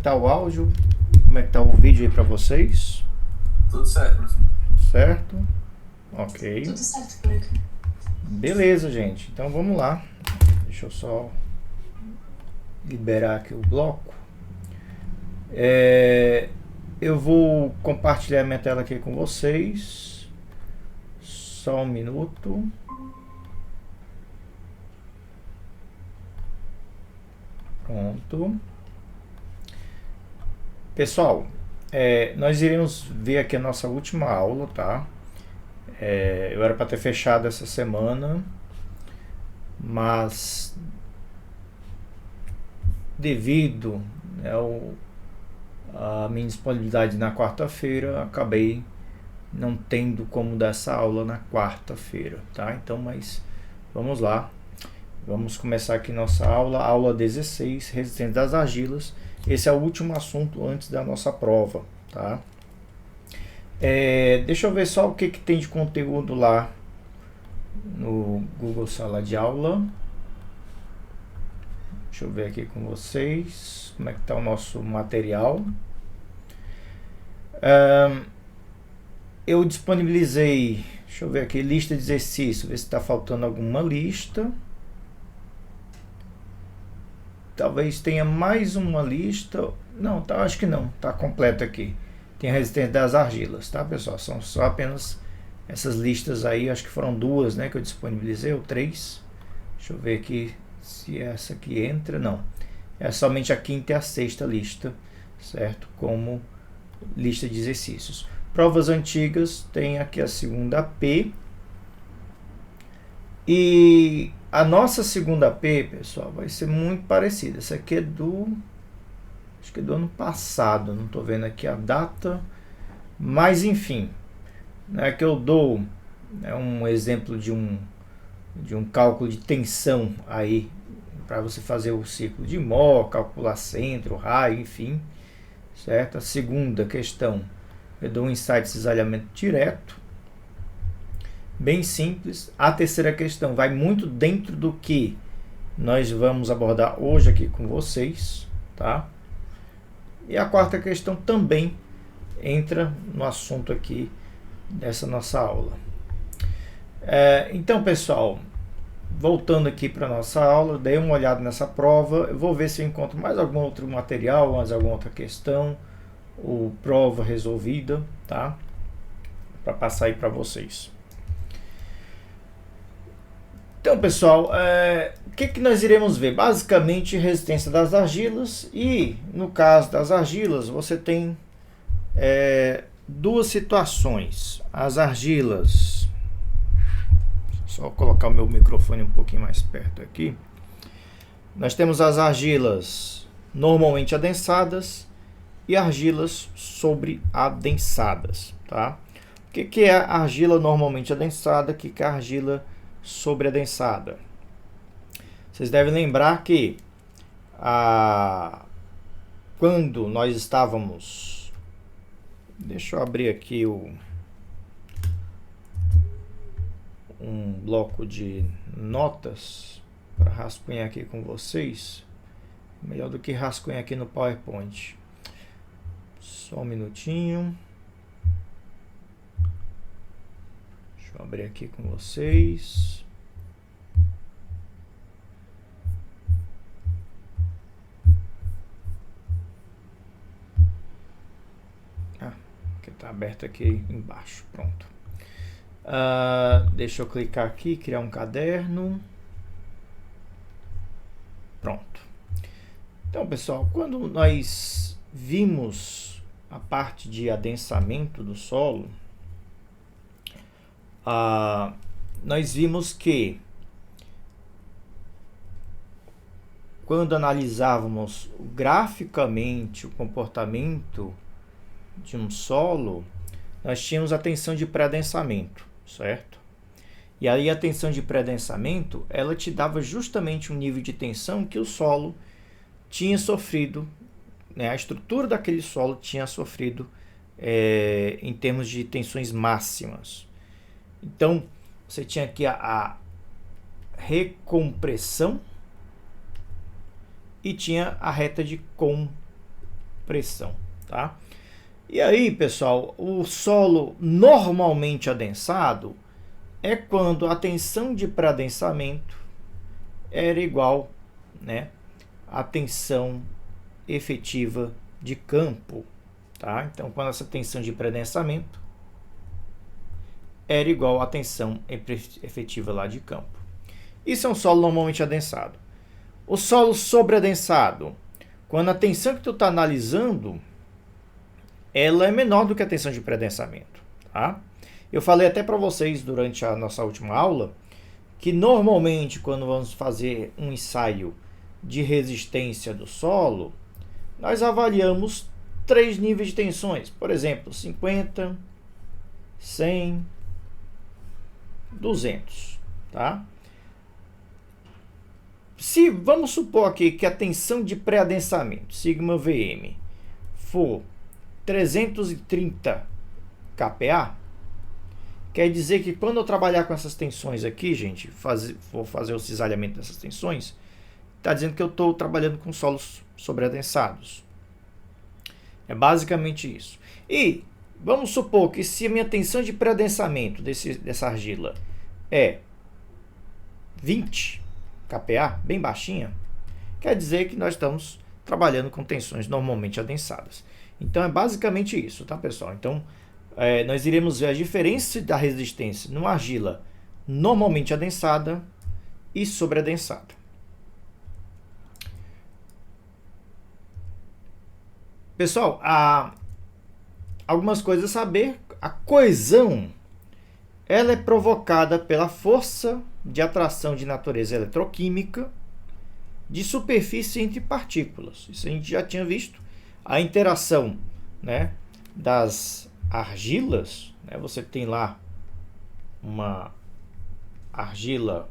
tá o áudio? Como é que tá o vídeo aí para vocês? Tudo certo, professor. Certo? Ok. Tudo certo por aqui. Beleza, gente. Então vamos lá. Deixa eu só liberar aqui o bloco. Eu vou compartilhar minha tela aqui com vocês. Só um minuto. Pronto. Pessoal, nós iremos ver aqui a nossa última aula, tá? Eu era para ter fechado essa semana, mas devido, né, a minha disponibilidade na quarta-feira, acabei não tendo como dar essa aula na quarta-feira, tá? Então, mas vamos lá. Vamos começar aqui nossa aula 16, resistência das argilas. Esse é o último assunto antes da nossa prova, tá? Deixa eu ver só o que tem de conteúdo lá no Google Sala de Aula. Deixa eu ver aqui com vocês como é que está o nosso material. Eu disponibilizei, deixa eu ver aqui, lista de exercício, ver se está faltando alguma lista. Talvez tenha mais uma lista. Não, tá, acho que não, está completo aqui. Tem a resistência das argilas, tá, pessoal? São só apenas essas listas aí, acho que foram duas, né, que eu disponibilizei, ou três. Deixa eu ver aqui se essa aqui entra. Não, é somente a quinta e a sexta lista, certo? Como lista de exercícios. Provas antigas, tem aqui a segunda P. E a nossa segunda P, pessoal, vai ser muito parecida. Essa aqui é acho que é do ano passado, não estou vendo aqui a data. Mas, enfim, né, que eu dou um exemplo de um cálculo de tensão aí, para você fazer o ciclo de Mohr, calcular centro, raio, enfim, certo? A segunda questão, eu dou um insight de cisalhamento direto, bem simples. A terceira questão vai muito dentro do que nós vamos abordar hoje aqui com vocês, tá? E a quarta questão também entra no assunto aqui dessa nossa aula. Então, pessoal, voltando aqui para a nossa aula, dei uma olhada nessa prova. Eu vou ver se eu encontro mais algum outro material, mais alguma outra questão, ou prova resolvida, tá? Para passar aí para vocês. Então, pessoal, o que nós iremos ver? Basicamente, resistência das argilas. E, no caso das argilas, você tem duas situações. As argilas... Só colocar o meu microfone um pouquinho mais perto aqui. Nós temos as argilas normalmente adensadas e argilas sobreadensadas, tá? O que é a argila normalmente adensada? O que é a argila sobreadensada? Vocês devem lembrar que quando nós estávamos... Deixa eu abrir aqui um bloco de notas para rascunhar aqui com vocês. Melhor do que rascunhar aqui no PowerPoint. Só um minutinho. Deixa eu abrir aqui com vocês. Que está aberto aqui embaixo. Pronto. Deixa eu clicar aqui, criar um caderno. Pronto. Então, pessoal, quando nós vimos a parte de adensamento do solo, nós vimos que quando analisávamos graficamente o comportamento de um solo, nós tínhamos a tensão de pré-adensamento, certo? E aí a tensão de pré-adensamento, ela te dava justamente um nível de tensão que o solo tinha sofrido, né? A estrutura daquele solo tinha sofrido em termos de tensões máximas. Então, você tinha aqui a recompressão e tinha a reta de pressão, tá? E aí, pessoal, o solo normalmente adensado é quando a tensão de pré-adensamento era igual, né, à tensão efetiva de campo, tá? Então, quando essa tensão de pré-adensamento era igual à tensão efetiva lá de campo. Isso é um solo normalmente adensado. O solo sobreadensado, quando a tensão que tu está analisando, ela é menor do que a tensão de pré-adensamento, tá? Eu falei até para vocês durante a nossa última aula que normalmente quando vamos fazer um ensaio de resistência do solo, nós avaliamos 3 níveis de tensões, por exemplo, 50, 100, 200, tá? Se vamos supor aqui que a tensão de pré-adensamento, sigma Vm, for 330 kPa, quer dizer que quando eu trabalhar com essas tensões aqui, gente, vou fazer o cisalhamento dessas tensões, está dizendo que eu estou trabalhando com solos sobreadensados. É basicamente isso. E vamos supor que se a minha tensão de pré-adensamento dessa argila é 20 kPa, bem baixinha, quer dizer que nós estamos trabalhando com tensões normalmente adensadas. Então é basicamente isso, tá, pessoal? Então nós iremos ver a diferença da resistência numa argila normalmente adensada e sobreadensada. Pessoal, algumas coisas a saber. A coesão ela é provocada pela força de atração de natureza eletroquímica de superfície entre partículas. Isso a gente já tinha visto. A interação, né, das argilas, né, você tem lá uma argila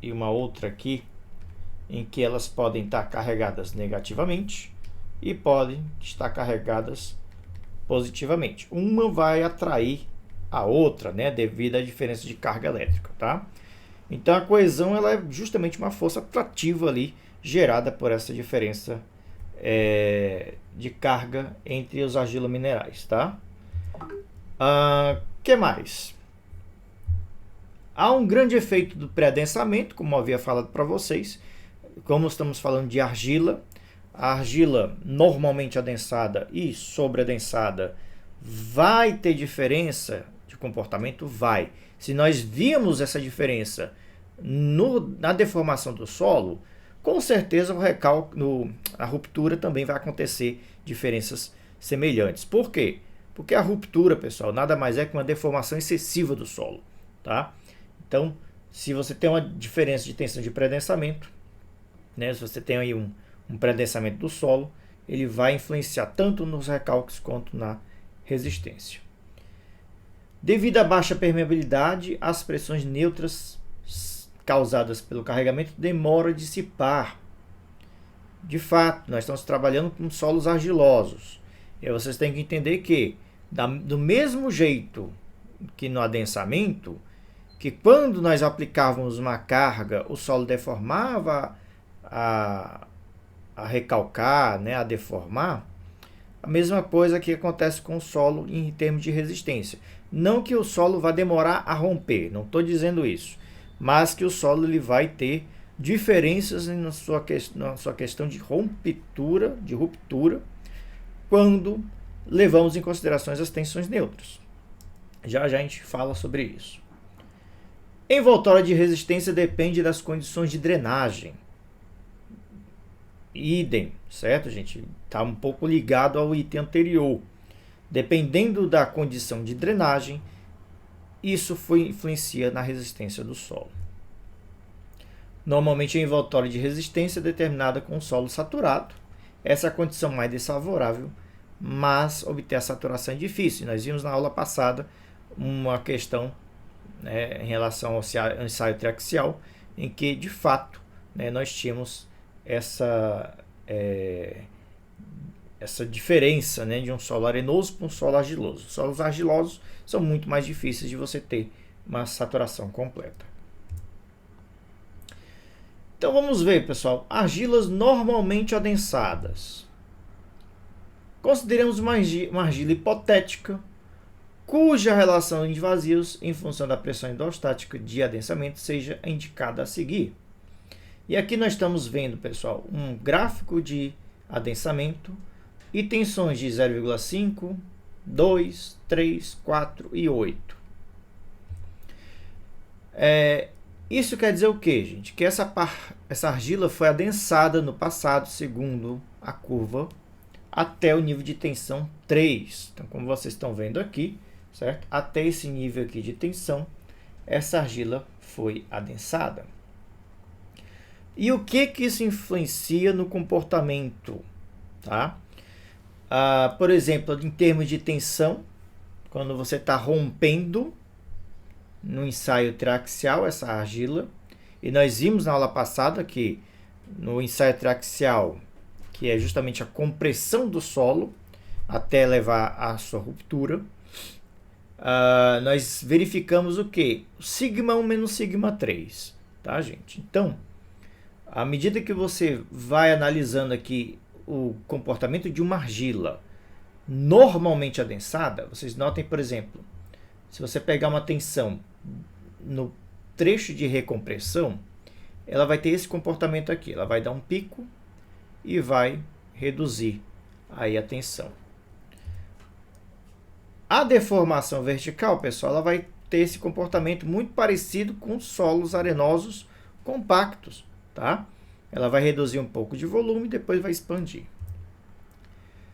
e uma outra aqui, em que elas podem estar carregadas negativamente e podem estar carregadas positivamente. Uma vai atrair a outra, né, devido à diferença de carga elétrica, tá? Então a coesão ela é justamente uma força atrativa ali gerada por essa diferença de carga entre os argilominerais, tá? Que mais? Há um grande efeito do pré-adensamento, como eu havia falado para vocês. Como estamos falando de argila, a argila normalmente adensada e sobreadensada vai ter diferença de comportamento? Vai. Se nós vimos essa diferença na deformação do solo, com certeza a ruptura também vai acontecer diferenças semelhantes. Por quê? Porque a ruptura, pessoal, nada mais é que uma deformação excessiva do solo, tá? Então, se você tem uma diferença de tensão de pré-adensamento, né, se você tem aí um pré-adensamento do solo, ele vai influenciar tanto nos recalques quanto na resistência. Devido à baixa permeabilidade, as pressões neutras causadas pelo carregamento demoram a dissipar. De fato, nós estamos trabalhando com solos argilosos. E aí vocês têm que entender que, do mesmo jeito que no adensamento, que quando nós aplicávamos uma carga, o solo deformava a recalcar, né, a deformar, a mesma coisa que acontece com o solo em termos de resistência. Não que o solo vá demorar a romper, não estou dizendo isso, mas que o solo ele vai ter diferenças na sua questão de ruptura, quando levamos em consideração as tensões neutras. Já a gente fala sobre isso. Envoltória de resistência depende das condições de drenagem. Idem, certo, gente? Está um pouco ligado ao item anterior. Dependendo da condição de drenagem, isso influencia na resistência do solo. Normalmente a envoltória de resistência é determinada com o solo saturado. Essa é a condição mais desfavorável, mas obter a saturação é difícil. Nós vimos na aula passada uma questão, né, em relação ao ensaio triaxial, em que de fato, né, nós tínhamos essa diferença, né, de um solo arenoso para um solo argiloso. Os solos argilosos são muito mais difíceis de você ter uma saturação completa. Então vamos ver, pessoal, argilas normalmente adensadas. Consideremos uma argila hipotética, cuja relação de vazios em função da pressão hidrostática de adensamento seja indicada a seguir. E aqui nós estamos vendo, pessoal, um gráfico de adensamento e tensões de 0,5, 2, 3, 4 e 8. Isso quer dizer o que, gente? Que essa argila foi adensada no passado, segundo a curva, até o nível de tensão 3. Então, como vocês estão vendo aqui, certo? Até esse nível aqui de tensão, essa argila foi adensada. E o que isso influencia no comportamento? Tá? Por exemplo, em termos de tensão, quando você está rompendo no ensaio triaxial essa argila, e nós vimos na aula passada que no ensaio triaxial, que é justamente a compressão do solo até levar à sua ruptura, nós verificamos o que? Sigma 1 menos sigma 3, tá, gente? Então, à medida que você vai analisando aqui o comportamento de uma argila normalmente adensada, vocês notem, por exemplo, se você pegar uma tensão no trecho de recompressão, ela vai ter esse comportamento aqui. Ela vai dar um pico e vai reduzir aí a tensão. A deformação vertical, pessoal, ela vai ter esse comportamento muito parecido com solos arenosos compactos, tá? Ela vai reduzir um pouco de volume e depois vai expandir.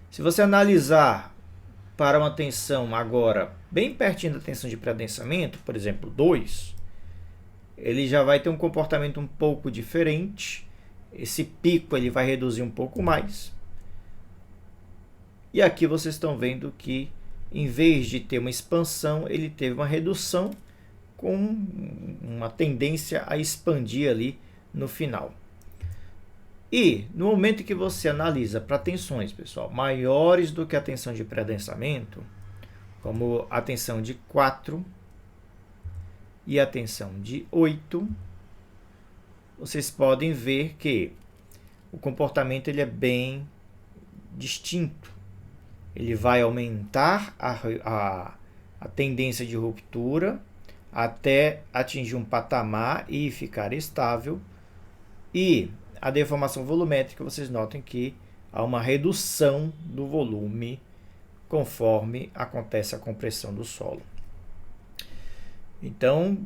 Se você analisar para uma tensão agora bem pertinho da tensão de pré-adensamento, por exemplo, 2, ele já vai ter um comportamento um pouco diferente. Esse pico ele vai reduzir um pouco mais. E aqui vocês estão vendo que, em vez de ter uma expansão, ele teve uma redução com uma tendência a expandir ali no final. E no momento que você analisa para tensões, pessoal, maiores do que a tensão de pré-adensamento, como a tensão de 4 e a tensão de 8, vocês podem ver que o comportamento ele é bem distinto. Ele vai aumentar a tendência de ruptura até atingir um patamar e ficar estável. E a deformação volumétrica, vocês notem que há uma redução do volume conforme acontece a compressão do solo. Então,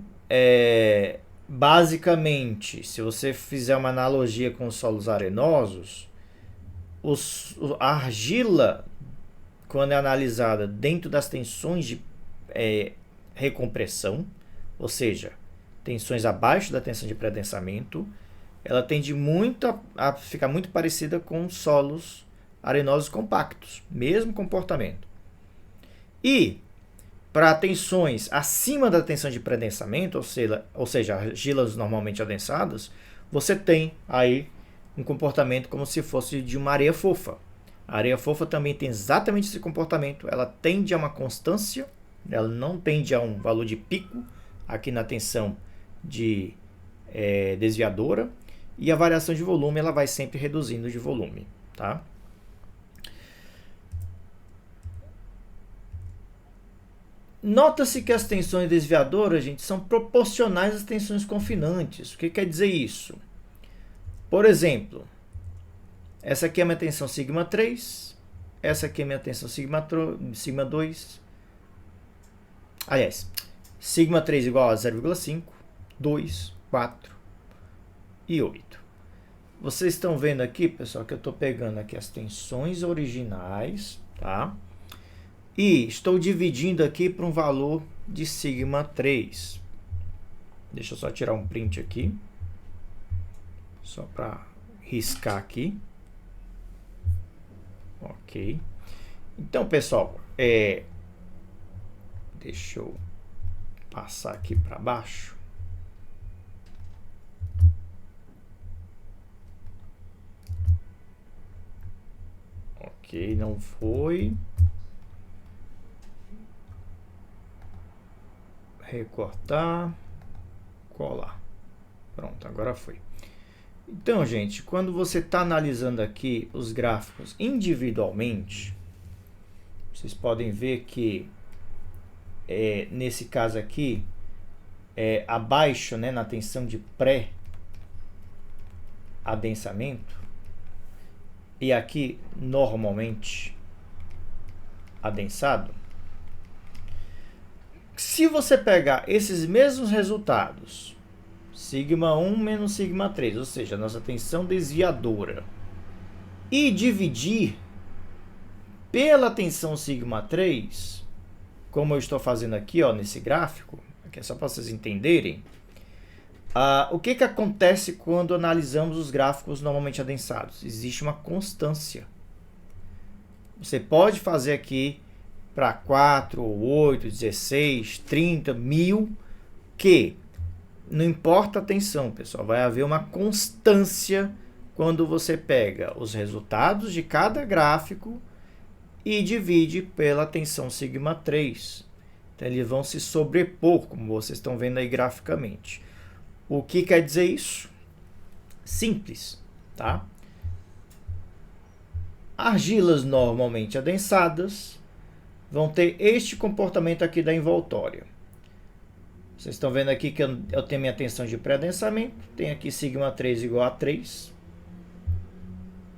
basicamente, se você fizer uma analogia com os solos arenosos, a argila, quando é analisada dentro das tensões de recompressão, ou seja, tensões abaixo da tensão de pré-adensamento, ela tende muito a ficar muito parecida com solos arenosos compactos, mesmo comportamento. E para tensões acima da tensão de pré-adensamento, ou seja, argilas normalmente adensadas, você tem aí um comportamento como se fosse de uma areia fofa. A areia fofa também tem exatamente esse comportamento, ela tende a uma constância, ela não tende a um valor de pico aqui na tensão de desviadora, e a variação de volume ela vai sempre reduzindo de volume, tá? Nota-se que as tensões desviadoras, gente, são proporcionais às tensões confinantes. O que quer dizer isso? Por exemplo, essa aqui é a minha tensão sigma 3, essa aqui é a minha tensão sigma 2. Aliás, sigma 3 igual a 0,5, 2, 4 e 8. Vocês estão vendo aqui, pessoal, que eu estou pegando aqui as tensões originais, tá? E estou dividindo aqui para um valor de sigma 3. Deixa eu só tirar um print aqui. Só para riscar aqui. Ok. Então, pessoal, deixa eu passar aqui para baixo. Ok, não foi. Recortar, colar. Pronto, agora foi. Então, gente, quando você está analisando aqui os gráficos individualmente, vocês podem ver que nesse caso aqui, abaixo, né, na tensão de pré-adensamento, e aqui normalmente adensado, se você pegar esses mesmos resultados, sigma 1 menos sigma 3, ou seja, a nossa tensão desviadora, e dividir pela tensão sigma 3, como eu estou fazendo aqui, ó, nesse gráfico, aqui é só para vocês entenderem, o que acontece quando analisamos os gráficos normalmente adensados? Existe uma constância. Você pode fazer aqui para 4, 8, 16, 30, 1000, que não importa a tensão, pessoal, vai haver uma constância quando você pega os resultados de cada gráfico e divide pela tensão sigma 3. Então, eles vão se sobrepor, como vocês estão vendo aí graficamente. O que quer dizer isso? Simples, tá? Argilas normalmente adensadas vão ter este comportamento aqui da envoltória. Vocês estão vendo aqui que eu tenho minha tensão de pré-adensamento, tenho aqui sigma 3 igual a 3,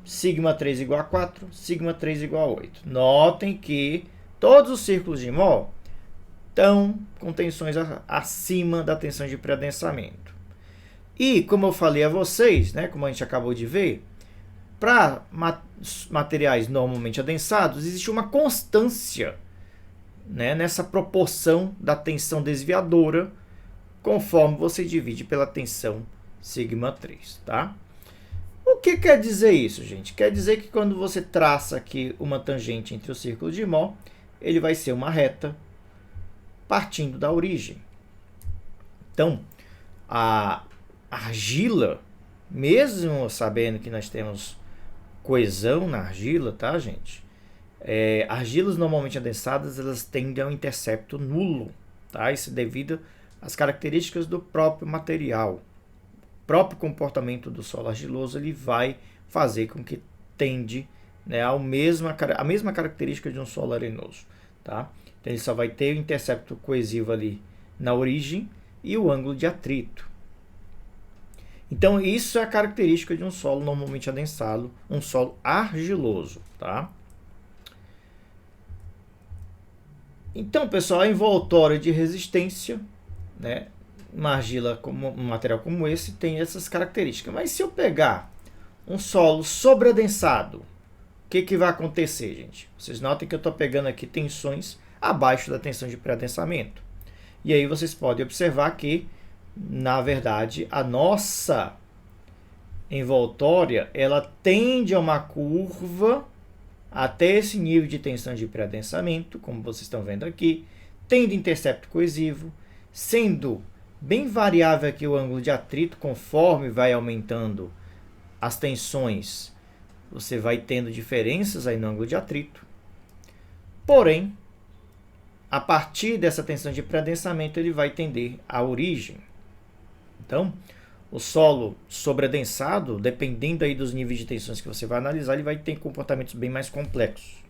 sigma 3 igual a 4, sigma 3 igual a 8. Notem que todos os círculos de mol estão com tensões acima da tensão de pré-adensamento. E, como eu falei a vocês, né, como a gente acabou de ver, para materiais normalmente adensados, existe uma constância, né, nessa proporção da tensão desviadora, conforme você divide pela tensão sigma 3, tá? O que quer dizer isso, gente? Quer dizer que quando você traça aqui uma tangente entre o círculo de mol, ele vai ser uma reta partindo da origem. Então, a argila, mesmo sabendo que nós temos coesão na argila, tá, gente? Argilas normalmente adensadas, elas tendem a um intercepto nulo, tá? Isso é devido às características do próprio material. O próprio comportamento do solo argiloso, ele vai fazer com que tende, né, a mesma característica de um solo arenoso, tá? Então, ele só vai ter o intercepto coesivo ali na origem e o ângulo de atrito. Então, isso é a característica de um solo normalmente adensado, um solo argiloso, tá? Então, pessoal, a envoltória de resistência, né, uma argila, um material como esse, tem essas características. Mas se eu pegar um solo sobreadensado, o que vai acontecer, gente? Vocês notem que eu estou pegando aqui tensões abaixo da tensão de pré-adensamento. E aí vocês podem observar que, na verdade, a nossa envoltória, ela tende a uma curva até esse nível de tensão de pré-adensamento, como vocês estão vendo aqui, tendo intercepto coesivo, sendo bem variável aqui o ângulo de atrito, conforme vai aumentando as tensões, você vai tendo diferenças aí no ângulo de atrito. Porém, a partir dessa tensão de pré-adensamento, ele vai tender à origem. Então, o solo sobreadensado, dependendo aí dos níveis de tensões que você vai analisar, ele vai ter comportamentos bem mais complexos.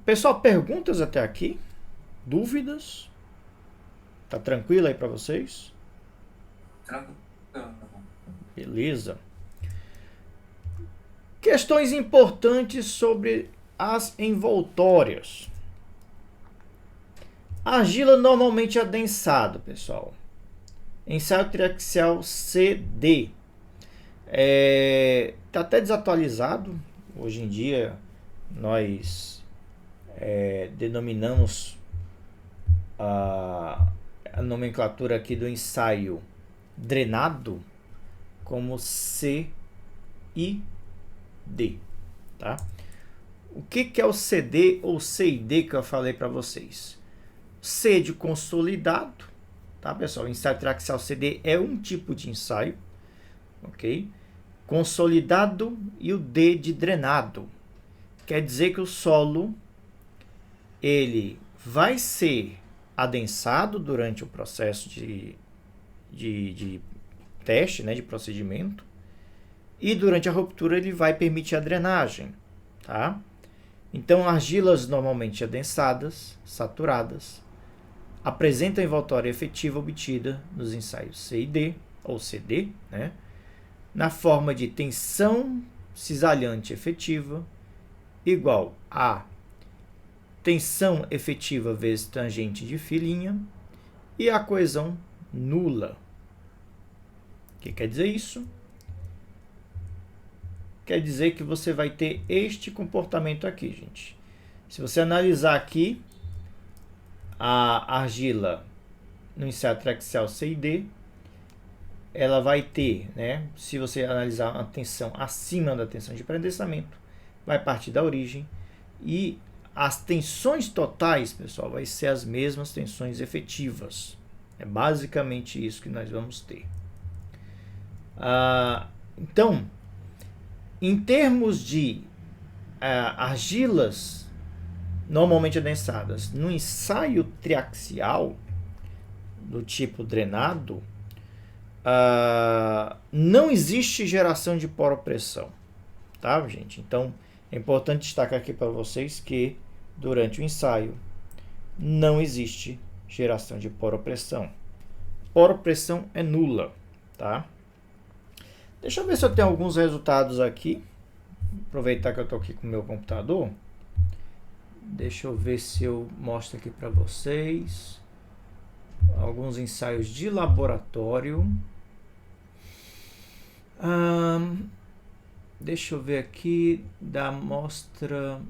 Pessoal, perguntas até aqui? Dúvidas? Tá tranquilo aí para vocês? Tranquilo. Beleza. Questões importantes sobre as envoltórias. Argila normalmente adensado, pessoal. Ensaio triaxial CD. Está até desatualizado. Hoje em dia, nós denominamos a nomenclatura aqui do ensaio drenado como CID. Tá? O que é o CD ou CID que eu falei para vocês? C de consolidado, tá, pessoal? O ensaio triaxial CD é um tipo de ensaio, ok? Consolidado e o D de drenado. Quer dizer que o solo ele vai ser adensado durante o processo de teste, né, de procedimento. E durante a ruptura ele vai permitir a drenagem, tá? Então, argilas normalmente adensadas, saturadas, apresentam envoltória efetiva obtida nos ensaios C e D, ou CD, né, na forma de tensão cisalhante efetiva igual a tensão efetiva vezes tangente de filinha e a coesão nula. O que quer dizer isso? Quer dizer que você vai ter este comportamento aqui, gente. Se você analisar aqui a argila no ensaio triaxial C e D, ela vai ter, né, se você analisar a tensão acima da tensão de pré-adensamento, vai partir da origem, e as tensões totais, pessoal, vai ser as mesmas tensões efetivas. É basicamente isso que nós vamos ter. Então, em termos de argilas normalmente adensadas no ensaio triaxial do tipo drenado, não existe geração de poropressão, tá, gente? Então, é importante destacar aqui para vocês que durante o ensaio não existe geração de poropressão. Poropressão é nula, tá? Deixa eu ver se eu tenho alguns resultados aqui. Aproveitar que eu estou aqui com o meu computador. Deixa eu ver se eu mostro aqui para vocês alguns ensaios de laboratório. Deixa eu ver aqui da amostra.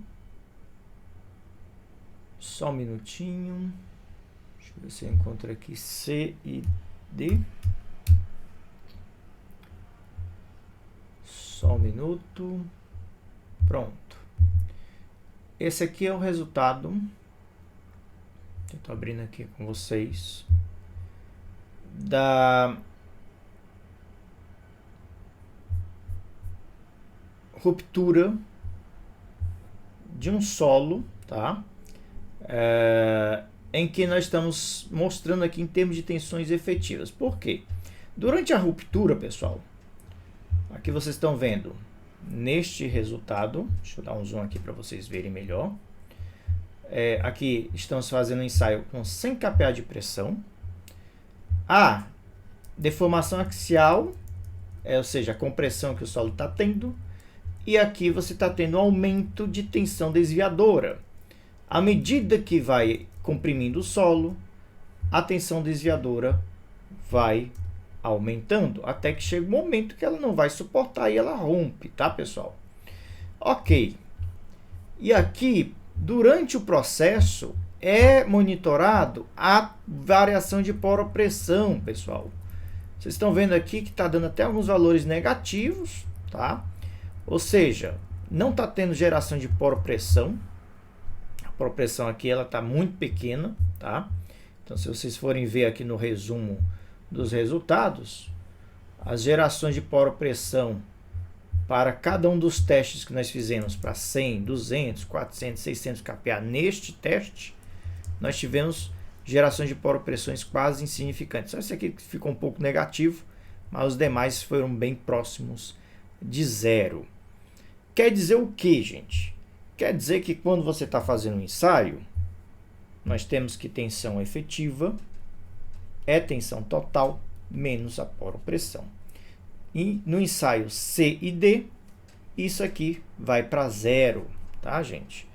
Só um minutinho. Deixa eu ver se eu encontro aqui C e D. Só um minuto. Pronto. Esse aqui é o resultado. Eu estou abrindo aqui com vocês. Da ruptura de um solo, tá? Em que nós estamos mostrando aqui em termos de tensões efetivas. Por quê? Durante a ruptura, pessoal, aqui vocês estão vendo neste resultado, deixa eu dar um zoom aqui para vocês verem melhor. Aqui estamos fazendo um ensaio com 100 kPa de pressão. A deformação axial, ou seja, a compressão que o solo está tendo. E aqui você está tendo aumento de tensão desviadora. À medida que vai comprimindo o solo, a tensão desviadora vai aumentando, até que chega um momento que ela não vai suportar e ela rompe, tá, pessoal? Ok. E aqui, durante o processo, é monitorado a variação de poropressão, pessoal. Vocês estão vendo aqui que está dando até alguns valores negativos, tá? Ou seja, não está tendo geração de poropressão. A poropressão aqui ela está muito pequena, tá? Então, se vocês forem ver aqui no resumo dos resultados, as gerações de poropressão para cada um dos testes que nós fizemos para 100, 200, 400, 600 kPa neste teste, nós tivemos gerações de poropressões quase insignificantes. Só esse aqui ficou um pouco negativo, mas os demais foram bem próximos de zero. Quer dizer o que, gente? Quer dizer que quando você está fazendo um ensaio, nós temos que tensão efetiva é tensão total menos a poropressão. E no ensaio C e D, isso aqui vai para zero, tá, gente?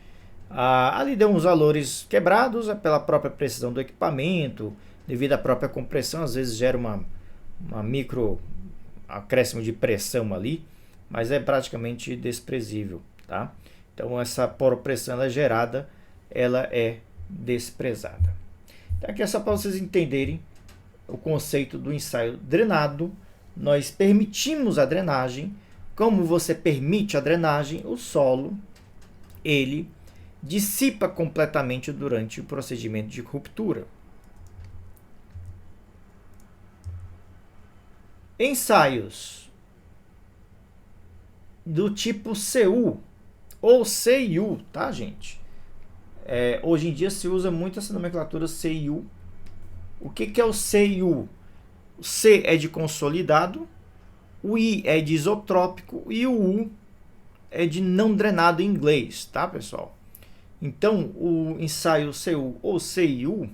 Ali deu uns valores quebrados pela própria precisão do equipamento, devido à própria compressão, às vezes gera uma micro acréscimo de pressão ali, mas é praticamente desprezível, tá? Então essa poropressão ela é gerada, ela é desprezada. Então aqui é só para vocês entenderem o conceito do ensaio drenado. Nós permitimos a drenagem. Como você permite a drenagem, o solo ele dissipa completamente durante o procedimento de ruptura. Ensaios do tipo CU ou CIU, tá, gente? Hoje em dia se usa muito essa nomenclatura CIU. O que é o CIU? O C é de consolidado, o I é de isotrópico e o U é de não drenado em inglês, tá, pessoal? Então, o ensaio CU ou CIU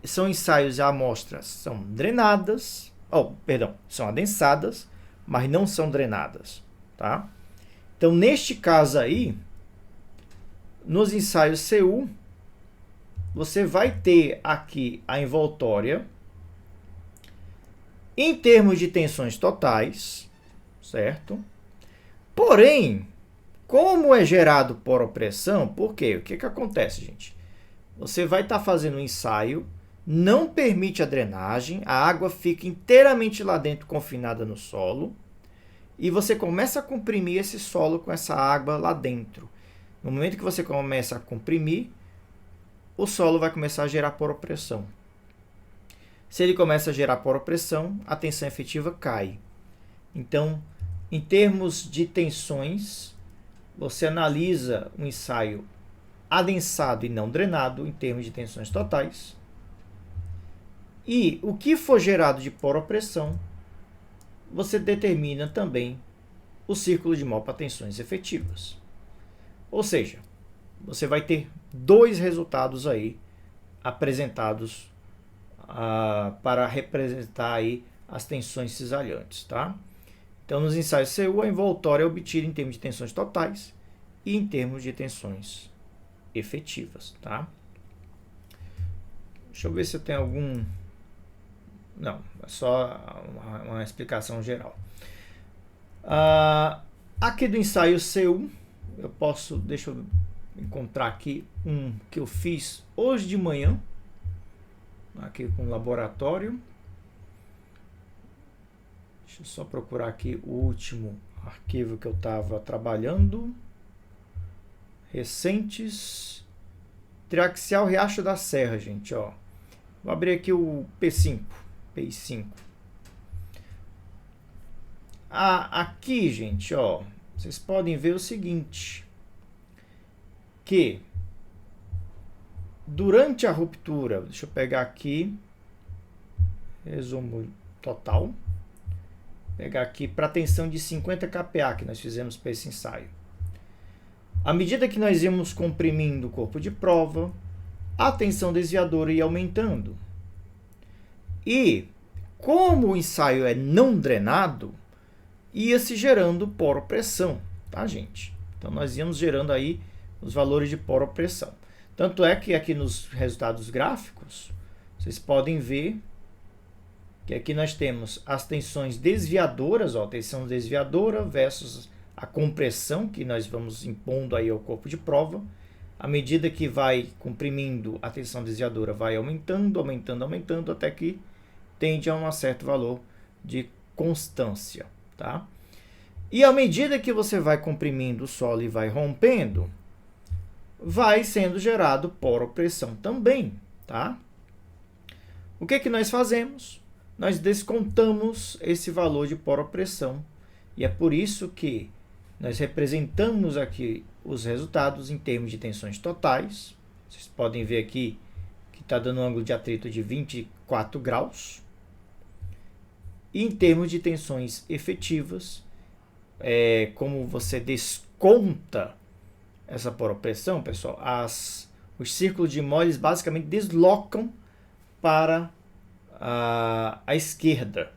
são ensaios de amostras, são drenadas, são adensadas, mas não são drenadas, tá? Então, neste caso aí, nos ensaios CU, você vai ter aqui a envoltória em termos de tensões totais, certo? Porém, como é gerado poropressão, por quê? O que acontece, gente? Você vai estar fazendo um ensaio, não permite a drenagem, a água fica inteiramente lá dentro, confinada no solo, e você começa a comprimir esse solo com essa água lá dentro. No momento que você começa a comprimir, o solo vai começar a gerar poropressão. Se ele começa a gerar poropressão, a tensão efetiva cai. Então, em termos de tensões, você analisa um ensaio adensado e não drenado em termos de tensões totais. E o que for gerado de poropressão, você determina também o círculo de Moll para tensões efetivas. Ou seja, você vai ter dois resultados aí apresentados para representar aí as tensões cisalhantes, tá? Então, nos ensaios CU, a envoltória é obtida em termos de tensões totais e em termos de tensões efetivas, tá? Deixa eu ver se eu tenho algum... Não, é só uma explicação geral. Aqui do ensaio CU, deixa eu encontrar aqui um que eu fiz hoje de manhã, aqui com o laboratório. Deixa eu só procurar aqui o último arquivo que eu estava trabalhando. Recentes. Triaxial Riacho da Serra, gente, ó. Vou abrir aqui o P5. Aqui, gente, ó, vocês podem ver o seguinte, que durante a ruptura, deixa eu pegar aqui, resumo total, pegar aqui para tensão de 50 kPa que nós fizemos para esse ensaio. À medida que nós íamos comprimindo o corpo de prova, a tensão desviadora ia aumentando. E, como o ensaio é não drenado, ia se gerando poropressão, tá, gente? Então, nós íamos gerando aí os valores de poropressão. Tanto é que aqui nos resultados gráficos, vocês podem ver que aqui nós temos as tensões desviadoras, ó, tensão desviadora versus a compressão que nós vamos impondo aí ao corpo de prova. À medida que vai comprimindo, a tensão desviadora vai aumentando, até que tende a um certo valor de constância, tá? E à medida que você vai comprimindo o solo e vai rompendo, vai sendo gerado poropressão também, tá? O que nós fazemos? Nós descontamos esse valor de poropressão e é por isso que nós representamos aqui os resultados em termos de tensões totais. Vocês podem ver aqui que está dando um ângulo de atrito de 24 graus. E em termos de tensões efetivas, como você desconta essa poropressão, pessoal, os círculos de Moll basicamente deslocam para a esquerda.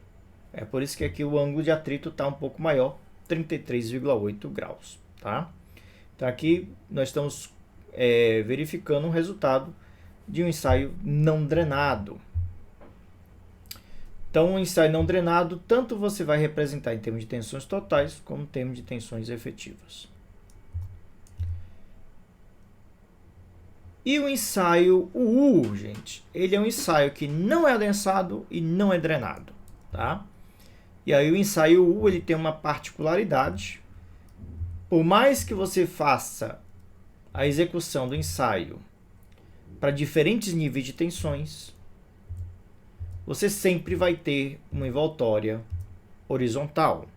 É por isso que aqui o ângulo de atrito está um pouco maior, 33,8 graus. Tá? Então aqui nós estamos verificando um resultado de um ensaio não drenado. Então, um ensaio não drenado, tanto você vai representar em termos de tensões totais, como em termos de tensões efetivas. E o ensaio UU, gente, ele é um ensaio que não é adensado e não é drenado, tá? E aí o ensaio UU, ele tem uma particularidade. Por mais que você faça a execução do ensaio para diferentes níveis de tensões, você sempre vai ter uma envoltória horizontal.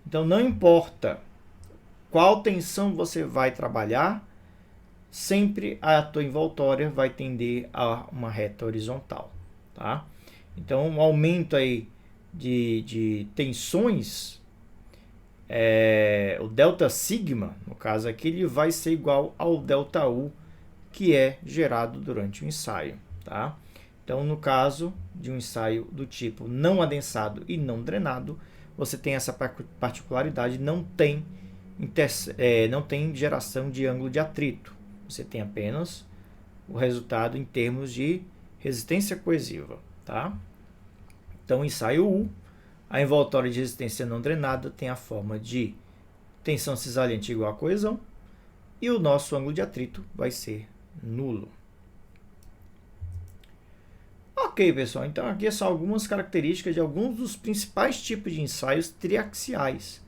Então, não importa qual tensão você vai trabalhar, sempre a tua envoltória vai tender a uma reta horizontal, tá? Então, um aumento aí de tensões, o delta sigma, no caso aqui, ele vai ser igual ao delta U, que é gerado durante o ensaio, tá? Então, no caso de um ensaio do tipo não adensado e não drenado, você tem essa particularidade, não tem geração de ângulo de atrito. Você tem apenas o resultado em termos de resistência coesiva, tá? Então, ensaio U, a envoltória de resistência não drenada tem a forma de tensão cisalente igual a coesão, e o nosso ângulo de atrito vai ser nulo. Ok, pessoal, então aqui são algumas características de alguns dos principais tipos de ensaios triaxiais.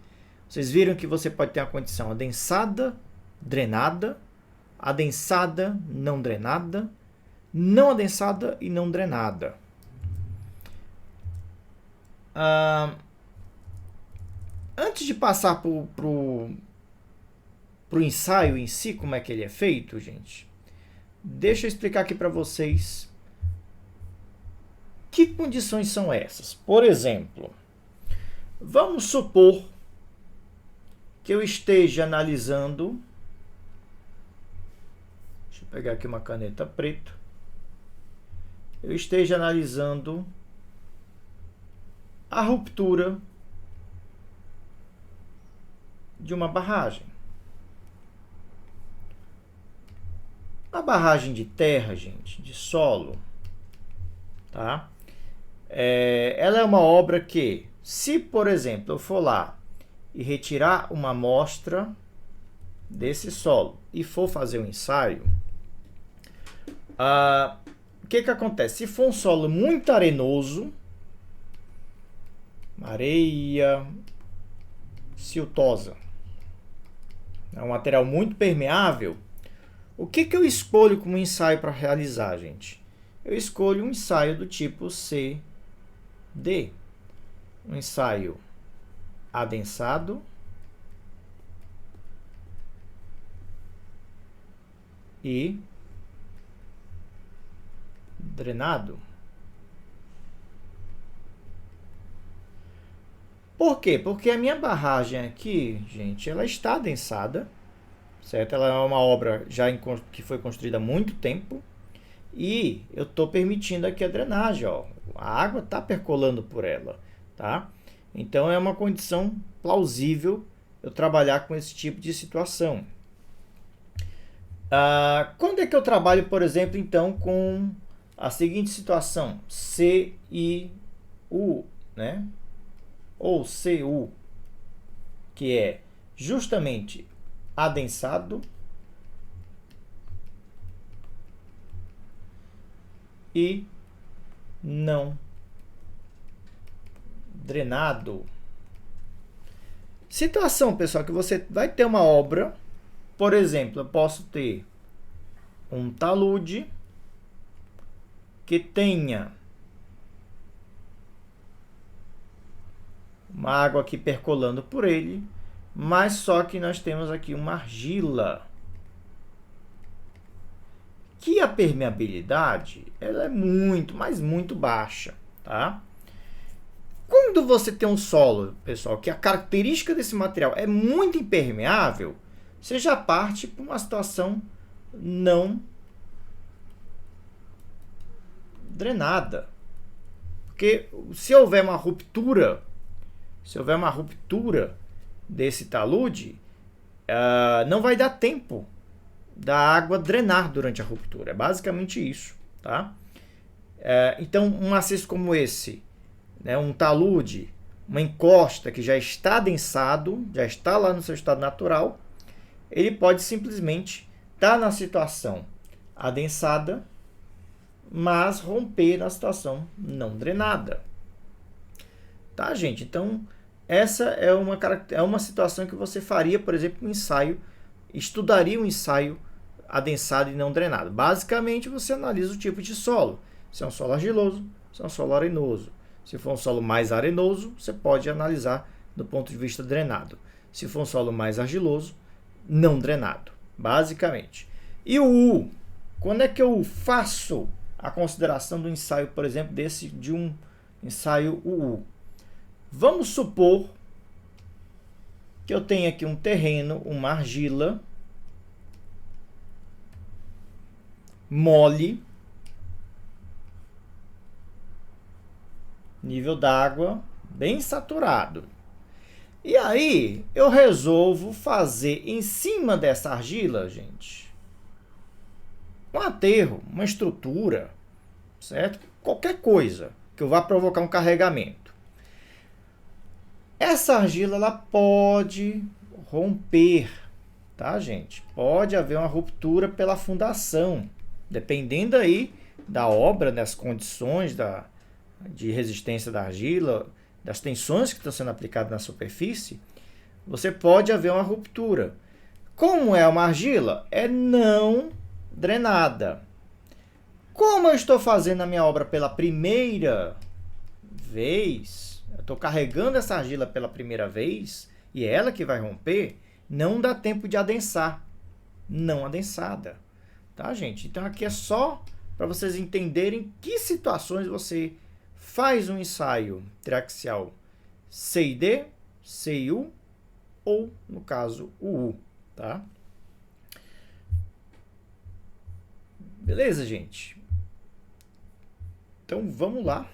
Vocês viram que você pode ter uma condição adensada, drenada, adensada, não drenada, não adensada e não drenada. Antes de passar para o ensaio em si, como é que ele é feito, gente, deixa eu explicar aqui para vocês que condições são essas. Por exemplo, vamos supor que eu esteja analisando, deixa eu pegar aqui uma caneta preta, eu esteja analisando a ruptura de uma barragem. A barragem de terra, gente, de solo, tá? Ela é uma obra que, se, por exemplo, eu for lá e retirar uma amostra desse solo e for fazer um ensaio, o que acontece? Se for um solo muito arenoso, areia siltosa, é um material muito permeável, o que eu escolho como ensaio para realizar, gente? Eu escolho um ensaio do tipo CD, um ensaio adensado e drenado. Por quê? Porque a minha barragem aqui, gente, ela está adensada, certo? Ela é uma obra que foi construída há muito tempo e eu estou permitindo aqui a drenagem, ó. A água está percolando por ela, tá? Então é uma condição plausível eu trabalhar com esse tipo de situação. Quando é que eu trabalho, por exemplo, então, com a seguinte situação, CIU, né? Ou CU, que é justamente adensado e não drenado. Situação, pessoal, que você vai ter uma obra, por exemplo, eu posso ter um talude que tenha uma água aqui percolando por ele, mas só que nós temos aqui uma argila, que a permeabilidade ela é muito, mas muito baixa, tá? Quando você tem um solo, pessoal, que a característica desse material é muito impermeável, você já parte para uma situação não drenada. Porque se houver uma ruptura desse talude, não vai dar tempo da água drenar durante a ruptura. É basicamente isso, tá? Então, um acesso como esse, né, um talude, uma encosta que já está adensado, já está lá no seu estado natural, ele pode simplesmente estar na situação adensada, mas romper na situação não drenada. Tá, gente? Então, essa é uma situação que você faria, por exemplo, um ensaio, estudaria um ensaio adensado e não drenado. Basicamente, você analisa o tipo de solo. Se é um solo argiloso, se é um solo arenoso. Se for um solo mais arenoso, você pode analisar do ponto de vista drenado. Se for um solo mais argiloso, não drenado, basicamente. E o U, quando é que eu faço a consideração do ensaio, por exemplo, desse de um ensaio UU. Vamos supor que eu tenho aqui um terreno, uma argila mole, nível d'água bem saturado. E aí eu resolvo fazer em cima dessa argila, gente, um aterro, uma estrutura, certo? Qualquer coisa que eu vá provocar um carregamento. Essa argila ela pode romper, tá, gente? Pode haver uma ruptura pela fundação, dependendo aí da obra, das condições de resistência da argila, das tensões que estão sendo aplicadas na superfície, você pode haver uma ruptura. Como é uma argila? É não drenada. Como eu estou fazendo a minha obra pela primeira vez, eu estou carregando essa argila pela primeira vez, e é ela que vai romper, não dá tempo de adensar. Não adensada. Tá, gente? Então aqui é só para vocês entenderem que situações você faz um ensaio triaxial CID, CIU ou, no caso, UU, tá? Beleza, gente? Então, vamos lá.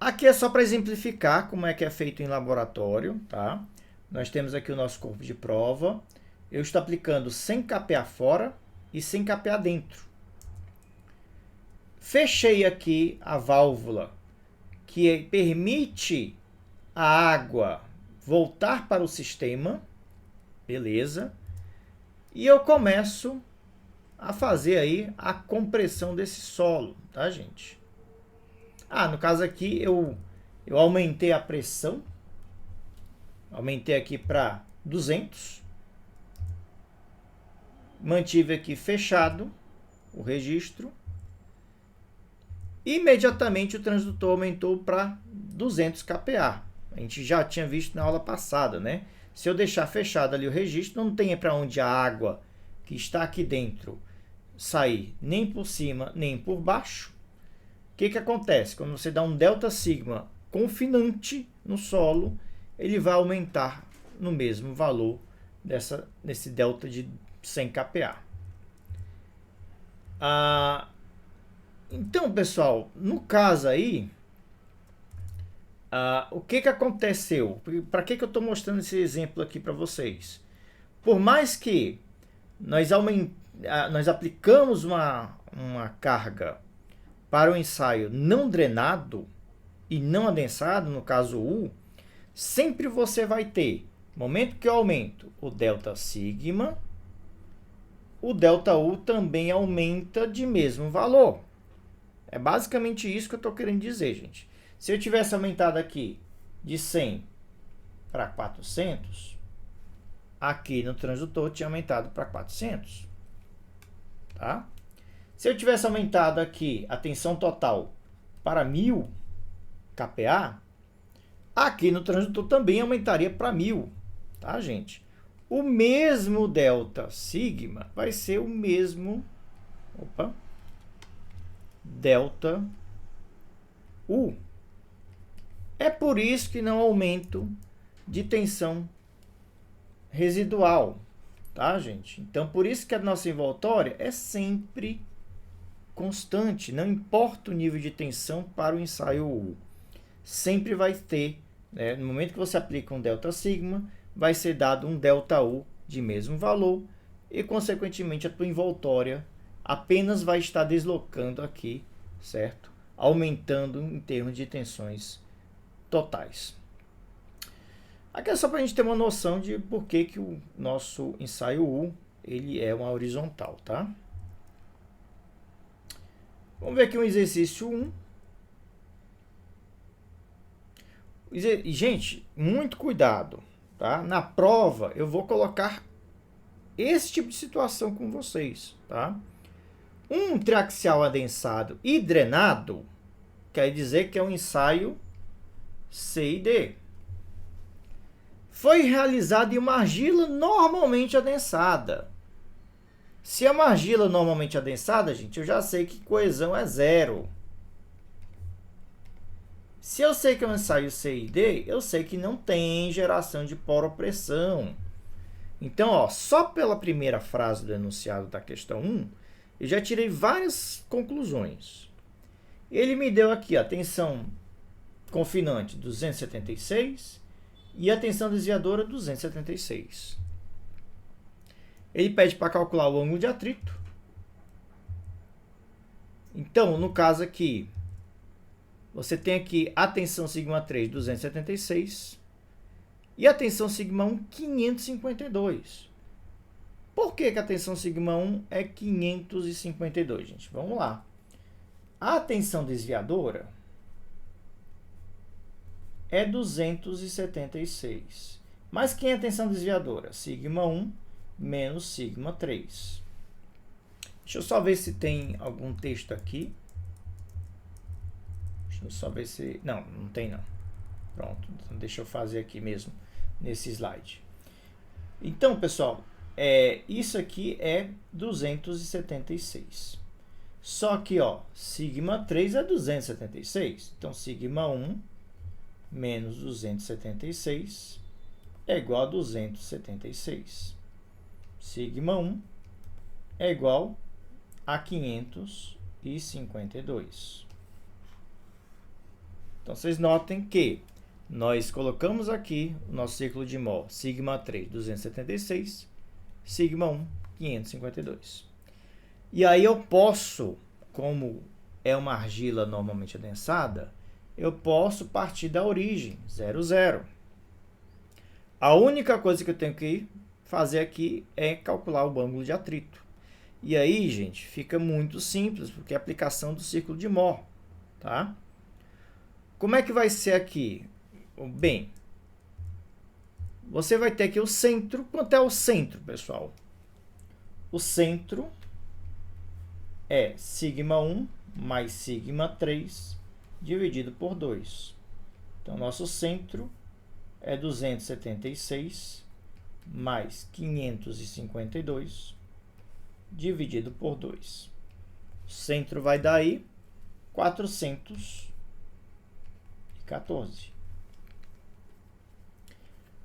Aqui é só para exemplificar como é que é feito em laboratório, tá? Nós temos aqui o nosso corpo de prova. Eu estou aplicando sem capear fora e sem capear dentro. Fechei aqui a válvula que permite a água voltar para o sistema. Beleza. E eu começo a fazer aí a compressão desse solo, tá, gente? No caso aqui eu aumentei a pressão. Aumentei aqui para 200. Mantive aqui fechado o registro. Imediatamente o transdutor aumentou para 200 kPa. A gente já tinha visto na aula passada, né? Se eu deixar fechado ali o registro, não tem para onde a água que está aqui dentro sair nem por cima nem por baixo. O que acontece? Quando você dá um delta sigma confinante no solo, ele vai aumentar no mesmo valor nesse delta de 100 kPa. Então, pessoal, no caso aí, o que aconteceu? Para que eu estou mostrando esse exemplo aqui para vocês? Por mais que nós aplicamos uma carga para o ensaio não drenado e não adensado, no caso U, sempre você vai ter, no momento que eu aumento o delta sigma, o delta U também aumenta de mesmo valor. É basicamente isso que eu estou querendo dizer, gente. Se eu tivesse aumentado aqui de 100 para 400, aqui no transdutor tinha aumentado para 400. Tá? Se eu tivesse aumentado aqui a tensão total para 1000 kPa, aqui no transdutor também aumentaria para 1000. Tá, gente? O mesmo delta sigma vai ser o mesmo delta U. É por isso que não há aumento de tensão residual, tá, gente? Então, por isso que a nossa envoltória é sempre constante, não importa o nível de tensão para o ensaio U. Sempre vai ter, né, no momento que você aplica um delta sigma, vai ser dado um delta U de mesmo valor e, consequentemente, a tua envoltória apenas vai estar deslocando aqui, certo? Aumentando em termos de tensões totais. Aqui é só para a gente ter uma noção de por que o nosso ensaio U ele é uma horizontal, tá? Vamos ver aqui um exercício 1. E, gente, muito cuidado, tá? Na prova eu vou colocar esse tipo de situação com vocês, tá? Um triaxial adensado e drenado quer dizer que é um ensaio CID. Foi realizado em uma argila normalmente adensada. Se é uma argila normalmente adensada, gente, eu já sei que coesão é 0. Se eu sei que é um ensaio C e D, eu sei que não tem geração de poropressão. Então, ó, só pela primeira frase do enunciado da questão 1, eu já tirei várias conclusões. Ele me deu aqui a tensão confinante 276 e a tensão desviadora 276. Ele pede para calcular o ângulo de atrito. Então, no caso aqui, você tem aqui a tensão σ3 276 e a tensão σ1 552. Por que a tensão σ1 é 552, gente? Vamos lá. A tensão desviadora é 276. Mas quem é a tensão desviadora? σ1 menos σ3. Deixa eu só ver se tem algum texto aqui. Deixa eu só ver se... Não, não tem não. Pronto, então deixa eu fazer aqui mesmo, nesse slide. Então, pessoal, isso aqui é 276. Só que, ó, σ3 é 276. Então, σ1 menos 276 é igual a 276. σ1 é igual a 552. Então, vocês notem que nós colocamos aqui o nosso círculo de mol σ3, 276, σ1, 552. E aí eu posso, como é uma argila normalmente adensada, eu posso partir da origem, 0, 0. A única coisa que eu tenho que fazer aqui é calcular o ângulo de atrito. E aí, gente, fica muito simples, porque é a aplicação do círculo de Mohr, tá? Como é que vai ser aqui? Bem, você vai ter aqui o centro. Quanto é o centro, pessoal? O centro é σ1 mais σ3 dividido por 2. Então, nosso centro é 276 mais 552 dividido por 2. O centro vai dar aí 414.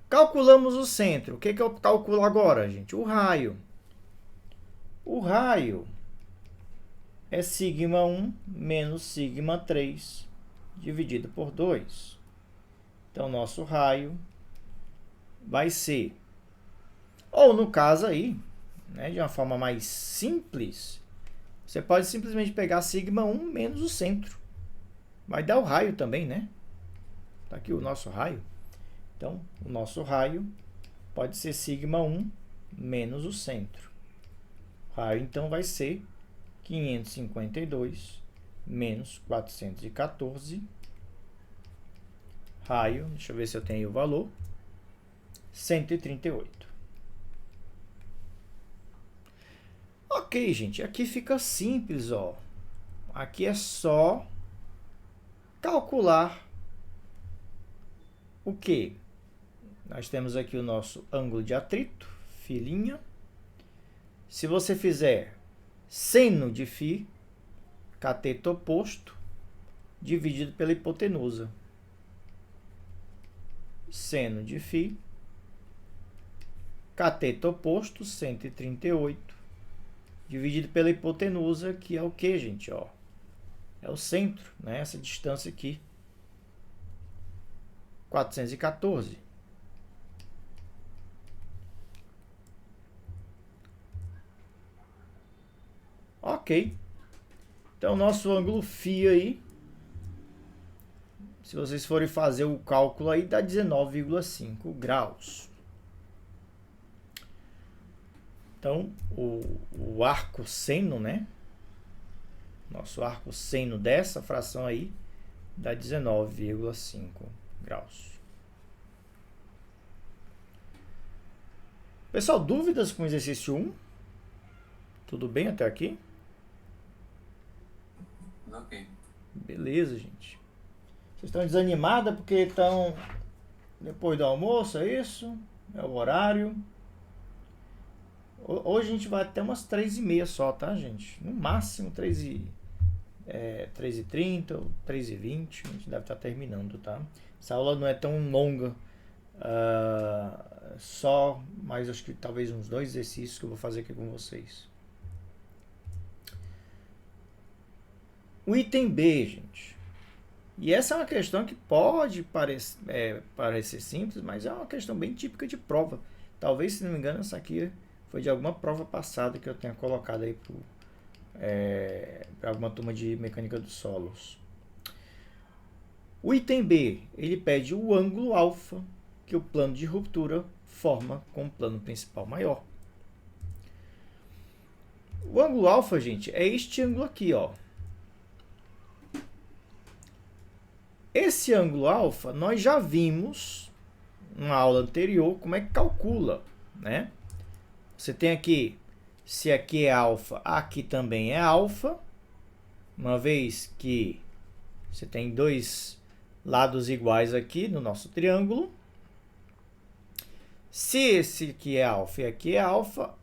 Calculamos o centro. O que eu calculo agora, gente? O raio. O raio é σ1 menos σ3 dividido por 2. Então, nosso raio vai ser, ou no caso aí, né, de uma forma mais simples, você pode simplesmente pegar σ1 menos o centro. Vai dar o raio também, né? Está aqui o nosso raio. Então, o nosso raio pode ser σ1 menos o centro. O raio, então, vai ser 552 menos 414. Raio, deixa eu ver se eu tenho o valor, 138. Ok, gente, aqui fica simples, ó. Aqui é só calcular o quê? Nós temos aqui o nosso ângulo de atrito, φ'. Se você fizer seno de φ, cateto oposto, dividido pela hipotenusa. Seno de φ, cateto oposto, 138, dividido pela hipotenusa, que é o que, gente? Ó, é o centro, né? Essa distância aqui, 414. Ok. Então, nosso ângulo φ aí, se vocês forem fazer o cálculo aí, dá 19,5 graus. Então, o arco seno, né? Nosso arco seno dessa fração aí dá 19,5 graus. Pessoal, dúvidas com o exercício 1? Tudo bem até aqui? Ok. Beleza, gente. Vocês estão desanimadas porque estão depois do almoço, é isso? É o horário. Hoje a gente vai até umas 3h30 só, tá, gente? No máximo 3h30 ou 3h20, a gente deve estar terminando, tá? Essa aula não é tão longa, só mais acho que talvez uns 2 exercícios que eu vou fazer aqui com vocês. O item B, gente. E essa é uma questão que pode parecer simples, mas é uma questão bem típica de prova. Talvez, se não me engano, essa aqui foi de alguma prova passada que eu tenha colocado aí para alguma turma de mecânica dos solos. O item B, ele pede o ângulo alfa que o plano de ruptura forma com o plano principal maior. O ângulo alfa, gente, é este ângulo aqui, ó. Esse ângulo alfa, nós já vimos numa aula anterior como é que calcula, né? Você tem aqui, se aqui é alfa, aqui também é alfa, uma vez que você tem dois lados iguais aqui no nosso triângulo. Se esse aqui é alfa e aqui é alfa,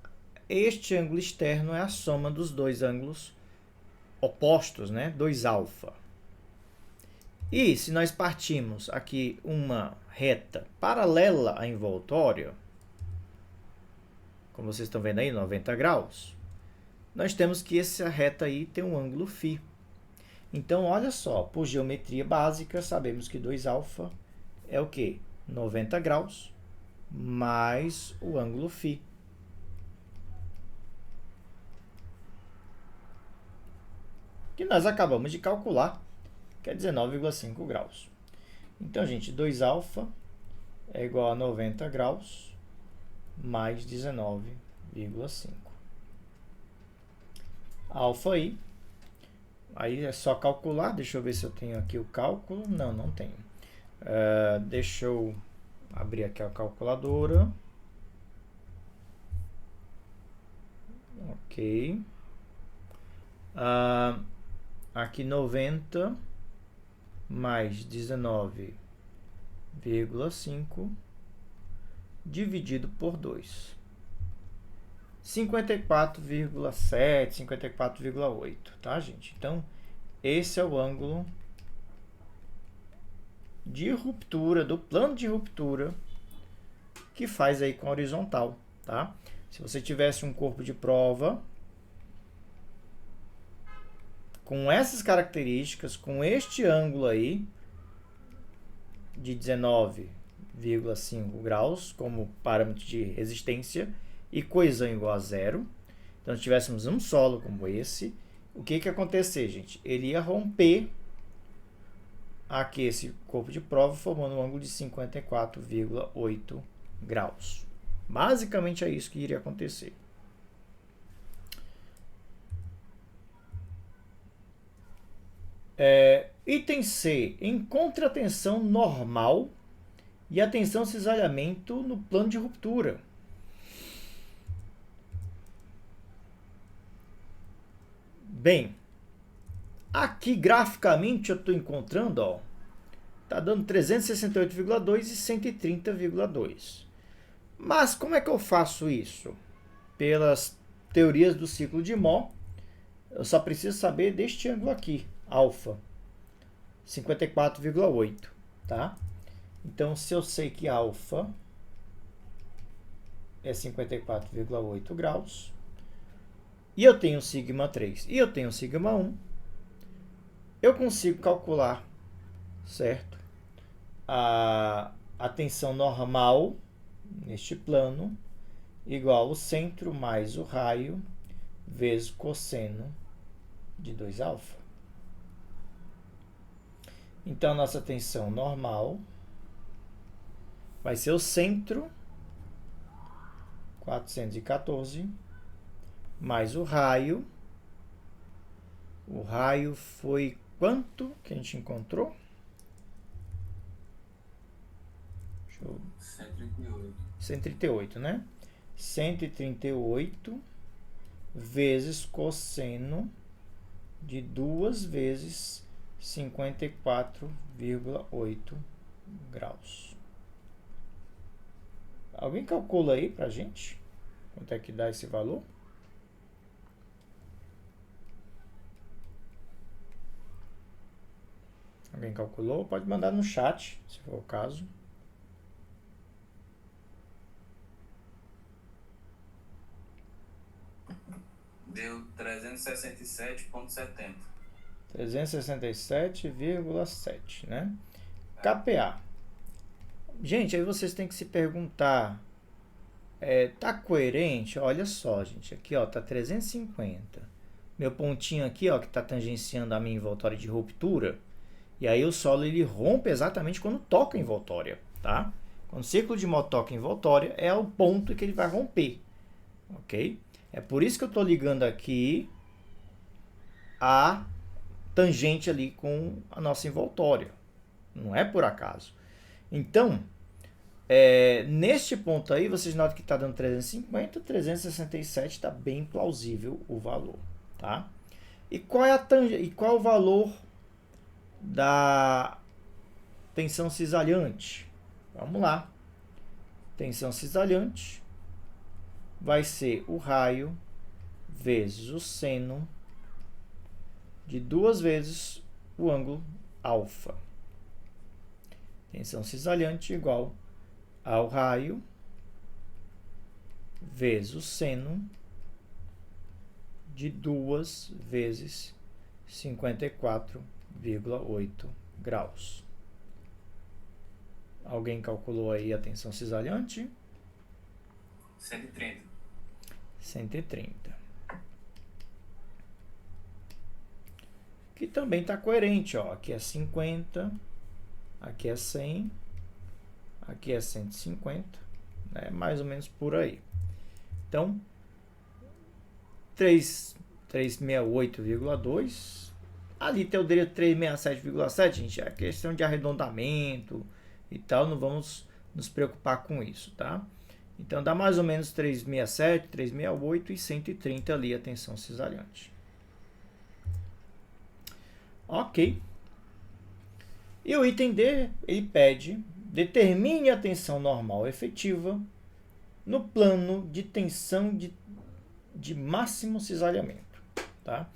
este ângulo externo é a soma dos dois ângulos opostos, né? 2 alfa. E se nós partimos aqui uma reta paralela à envoltória, como vocês estão vendo aí, 90 graus, nós temos que essa reta aí tem um ângulo φ. Então, olha só, por geometria básica, sabemos que 2 alfa é o quê? 90 graus mais o ângulo φ. Que nós acabamos de calcular, que é 19,5 graus. Então, gente, 2 alfa é igual a 90 graus mais 19,5. Alfa aí é só calcular. Deixa eu ver se eu tenho aqui o cálculo. Não tenho. Deixa eu abrir aqui a calculadora. Ok. Aqui 90 mais 19,5 dividido por 2. 54,7, 54,8, tá, gente? Então, esse é o ângulo de ruptura, do plano de ruptura, que faz aí com a horizontal, tá? Se você tivesse um corpo de prova com essas características, com este ângulo aí, de 19,5 graus como parâmetro de resistência e coesão igual a 0. Então, se tivéssemos um solo como esse, o que ia acontecer, gente? Ele ia romper aqui esse corpo de prova, formando um ângulo de 54,8 graus. Basicamente é isso que iria acontecer. Item C. Encontre a tensão normal e a tensão cisalhamento no plano de ruptura. Bem, aqui graficamente eu estou encontrando, ó, tá dando 368,2 e 130,2. Mas como é que eu faço isso? Pelas teorias do ciclo de Mó, eu só preciso saber deste ângulo aqui, alfa, 54,8, tá? Então, se eu sei que alfa é 54,8 graus, e eu tenho sigma 3 e eu tenho sigma 1, eu consigo calcular, certo? A tensão normal neste plano igual ao centro mais o raio vezes cosseno de 2 alfa. Então, nossa tensão normal vai ser o centro, 414, mais o raio. O raio foi quanto que a gente encontrou? 138. 138, né? 138 vezes cosseno de 2 vezes 54,8 graus. Alguém calcula aí pra gente? Quanto é que dá esse valor? Alguém calculou? Pode mandar no chat, se for o caso. Deu 367,70. 367,7, né? KPA. Gente, aí vocês têm que se perguntar, tá coerente? Olha só, gente, aqui ó, tá 350. Meu pontinho aqui, ó, que tá tangenciando a minha envoltória de ruptura. E aí o solo ele rompe exatamente quando toca a envoltória, tá? Quando o círculo de Mott toca a envoltória, é o ponto que ele vai romper, ok? É por isso que eu estou ligando aqui a tangente ali com a nossa envoltória. Não é por acaso. Então, neste ponto aí, vocês notam que está dando 350, 367 está bem plausível o valor, tá? E qual é e qual é o valor da tensão cisalhante? Vamos lá. Tensão cisalhante vai ser o raio vezes o seno de 2 vezes o ângulo alfa. Tensão cisalhante igual ao raio vezes o seno de 2 vezes 54,8 graus. Alguém calculou aí a tensão cisalhante? 130. 130. Que também está coerente, ó. Aqui é 50, aqui é 100, aqui é 150, né? Mais ou menos por aí. Então, 368,2. Ali tem o direito 367,7, gente. É questão de arredondamento e tal. Não vamos nos preocupar com isso, tá? Então, dá mais ou menos 367, 368 e 130 ali a tensão cisalhante. Ok. E o item D, ele pede, determine a tensão normal efetiva no plano de tensão de máximo cisalhamento. Tá?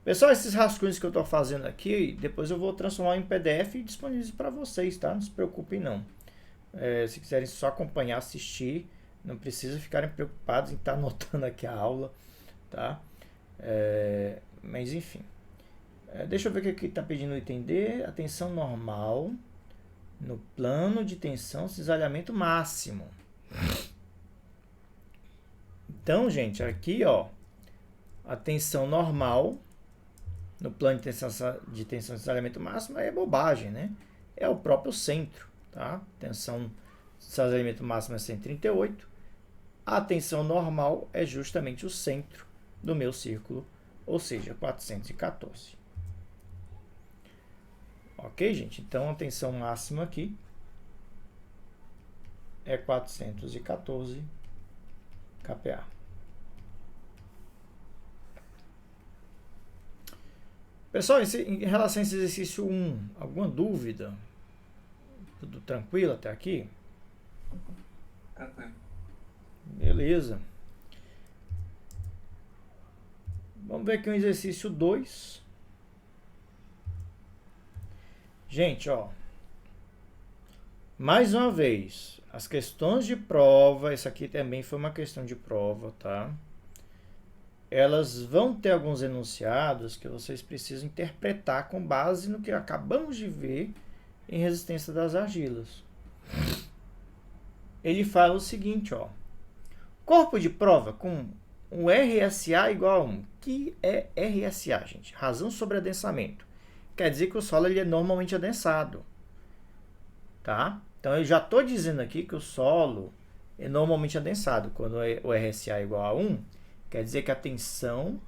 Pessoal, esses rascunhos que eu estou fazendo aqui, depois eu vou transformar em PDF e disponibilizar para vocês, tá? Não se preocupem não. Se quiserem só acompanhar, assistir, não precisa ficarem preocupados em estar anotando aqui a aula, tá? Mas enfim. Deixa eu ver o que está pedindo o item D. A tensão normal no plano de tensão cisalhamento máximo. Então, gente, aqui ó, a tensão normal no plano de tensão cisalhamento máximo é bobagem, né? É o próprio centro, tá? Tensão cisalhamento máximo é 138. A tensão normal é justamente o centro do meu círculo, ou seja, 414. Ok, gente? Então, a tensão máxima aqui é 414 kPa. Pessoal, em relação a esse exercício 1, alguma dúvida? Tudo tranquilo até aqui? Tranquilo. Beleza. Vamos ver aqui o exercício 2. Gente, ó. Mais uma vez, as questões de prova, isso aqui também foi uma questão de prova, tá? Elas vão ter alguns enunciados que vocês precisam interpretar com base no que acabamos de ver em resistência das argilas. Ele fala o seguinte, ó. Corpo de prova com um RSA igual a 1. Que é RSA, gente? Razão sobre adensamento. Quer dizer que o solo ele é normalmente adensado. Tá? Então eu já estou dizendo aqui que o solo é normalmente adensado. Quando o RSA é igual a 1, quer dizer que a tensão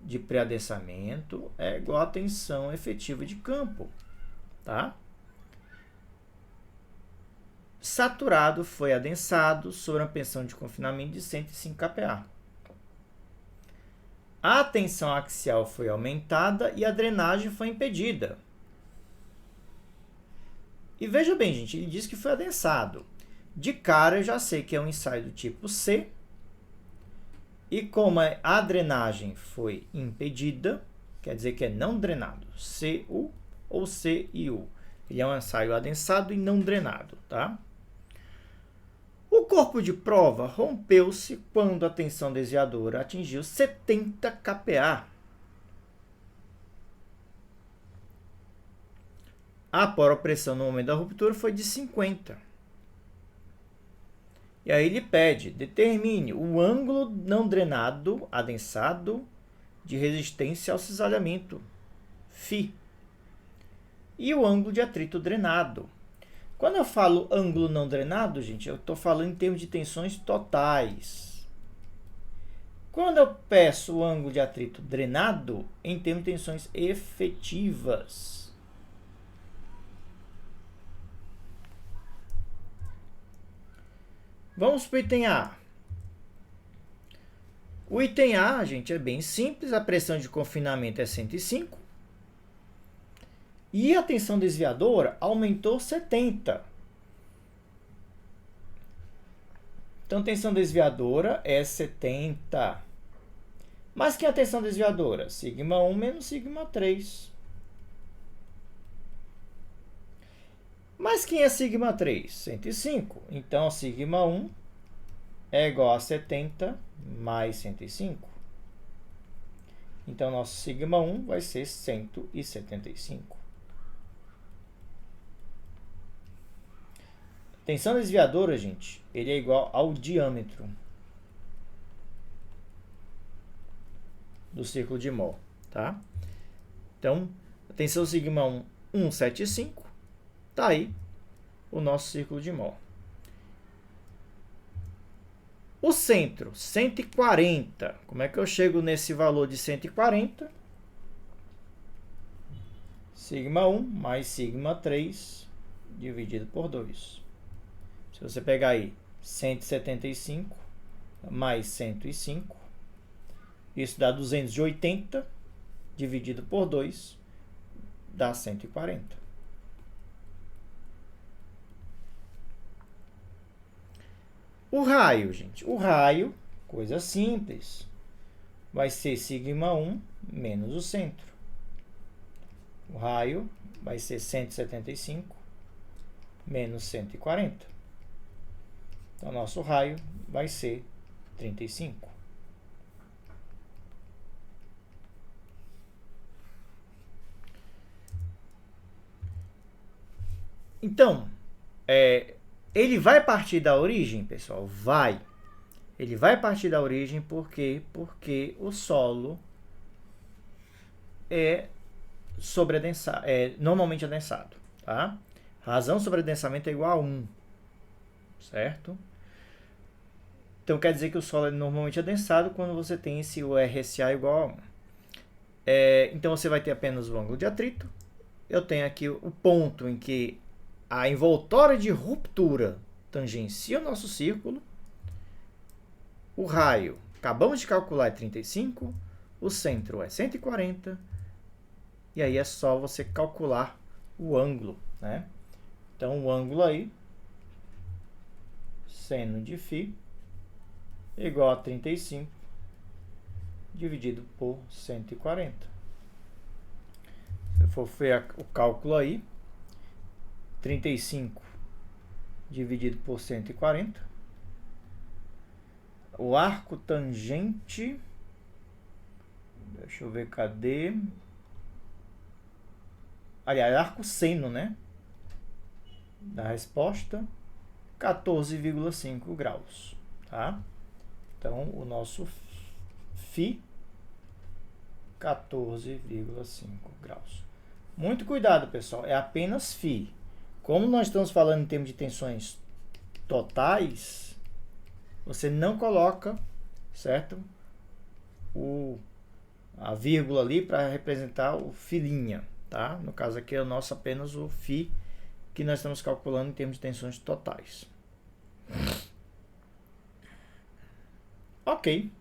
de pré-adensamento é igual à tensão efetiva de campo. Tá? Saturado foi adensado sobre uma tensão de confinamento de 105 kPa. A tensão axial foi aumentada e a drenagem foi impedida. E veja bem, gente, ele diz que foi adensado. De cara eu já sei que é um ensaio do tipo C, E como a drenagem foi impedida, quer dizer que é não drenado, CU ou CIU. Ele é um ensaio adensado e não drenado, tá? O corpo de prova rompeu-se quando a tensão desviadora atingiu 70 kPa. A pressão no momento da ruptura foi de 50. E aí ele pede, determine o ângulo não drenado, adensado, de resistência ao cisalhamento, φ, e o ângulo de atrito drenado. Quando eu falo ângulo não drenado, gente, eu estou falando em termos de tensões totais. Quando eu peço o ângulo de atrito drenado, em termos de tensões efetivas. Vamos para o item A. O item A, gente, é bem simples. A pressão de confinamento é 105. E a tensão desviadora aumentou 70. Então, tensão desviadora é 70. Mas que é a tensão desviadora? Sigma 1 menos sigma 3. Mas quem é sigma 3? 105. Então, sigma 1 é igual a 70 mais 105. Então, nosso sigma 1 vai ser 175. Tensão desviadora, gente, ele é igual ao diâmetro do círculo de mol, tá? Então, a tensão sigma 1, 175, tá aí o nosso círculo de mol. O centro, 140. Como é que eu chego nesse valor de 140? Sigma 1 mais sigma 3 dividido por 2. Se você pegar aí 175 mais 105, isso dá 280, dividido por 2, dá 140. O raio, gente, o raio, coisa simples, vai ser sigma 1 menos o centro. O raio vai ser 175 menos 140. Então, nosso raio vai ser 35. Então, ele vai partir da origem, pessoal? Vai. Ele vai partir da origem por quê? Porque o solo é normalmente adensado. Tá? Razão sobre adensamento é igual a 1. Certo? Então, quer dizer que o solo é normalmente adensado quando você tem esse RSA igual a 1. Então, você vai ter apenas o ângulo de atrito. Eu tenho aqui o ponto em que a envoltória de ruptura tangencia o nosso círculo. O raio, acabamos de calcular, é 35. O centro é 140. E aí é só você calcular o ângulo, né? Então, o ângulo aí, seno de φ, igual a 35 dividido por 140. Se eu for ver o cálculo aí, 35 dividido por 140. O arco tangente, deixa eu ver, cadê? Aliás, arco seno, né? Da resposta, 14,5 graus, tá? Então, o nosso φ, 14,5 graus. Muito cuidado, pessoal, é apenas φ. Como nós estamos falando em termos de tensões totais, você não coloca, certo? A vírgula ali para representar o φ', tá? No caso aqui é o nosso apenas o φ que nós estamos calculando em termos de tensões totais. Ok.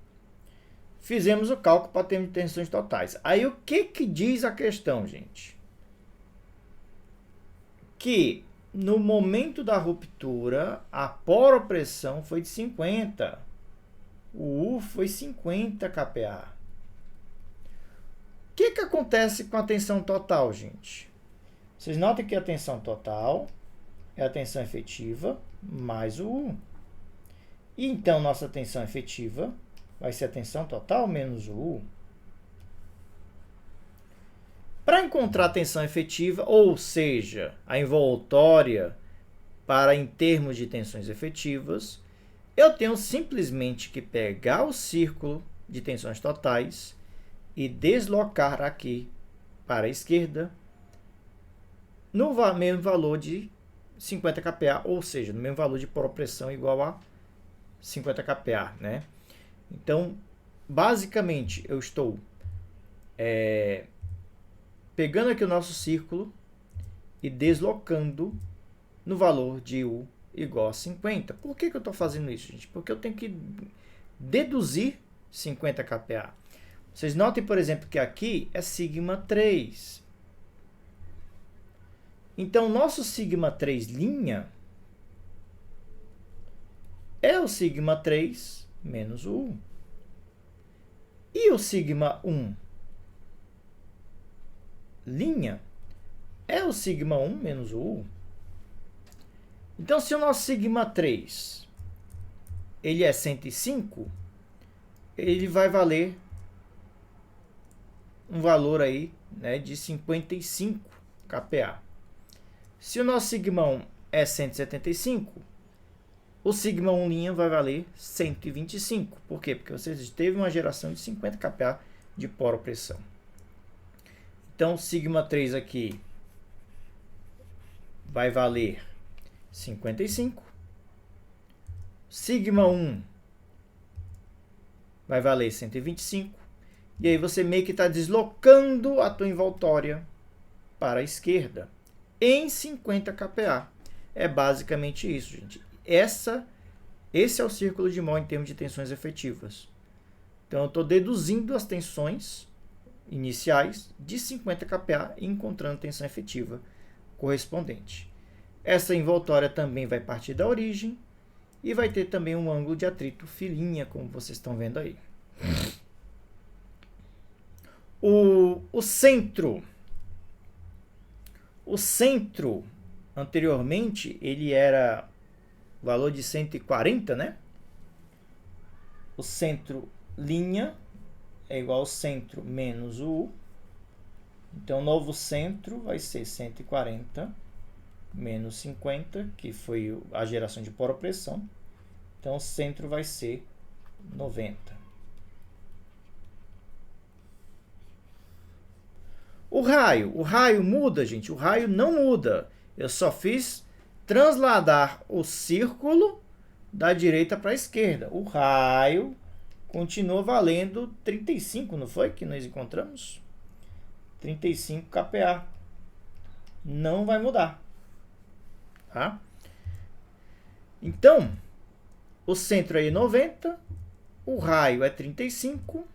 Fizemos o cálculo para termos de tensões totais. Aí o que diz a questão, gente? Que no momento da ruptura, a poropressão foi de 50. O U foi 50 kPa. O que acontece com a tensão total, gente? Vocês notem que a tensão total é a tensão efetiva mais o U. E então, nossa tensão efetiva vai ser a tensão total menos o U. Para encontrar a tensão efetiva, ou seja, a envoltória para em termos de tensões efetivas, eu tenho simplesmente que pegar o círculo de tensões totais e deslocar aqui para a esquerda no mesmo valor de 50 kPa, ou seja, no mesmo valor de poropressão igual a 50 kPa, né? Então, basicamente, eu estou pegando aqui o nosso círculo e deslocando no valor de U igual a 50. Por que eu estou fazendo isso, gente? Porque eu tenho que deduzir 50 kPa. Vocês notem, por exemplo, que aqui é sigma 3. Então, nosso sigma 3' é o sigma 3 menos o U. E o sigma 1' é o sigma 1 menos o U. Então, se o nosso sigma 3 ele é 105, ele vai valer um valor aí, né, de 55 kPa. Se o nosso sigma 1 é 175, o sigma 1' vai valer 125. Por quê? Porque você teve uma geração de 50 kPa de poropressão. Então, sigma 3 aqui vai valer 55. Sigma 1 vai valer 125. E aí você meio que está deslocando a tua envoltória para a esquerda em 50 kPa. É basicamente isso, gente. Esse é o círculo de Mohr em termos de tensões efetivas. Então, eu estou deduzindo as tensões iniciais de 50 kPa e encontrando a tensão efetiva correspondente. Essa envoltória também vai partir da origem e vai ter também um ângulo de atrito filinha, como vocês estão vendo aí. O centro, anteriormente, ele era valor de 140, né? O centro linha é igual ao centro menos o U. Então, o novo centro vai ser 140 menos 50, que foi a geração de poropressão. Então, o centro vai ser 90. O raio muda, gente? O raio não muda. Eu só fiz transladar o círculo da direita para a esquerda. O raio continua valendo 35, não foi que nós encontramos? 35 kPa. Não vai mudar. Tá? Então, o centro aí é 90, o raio é 35,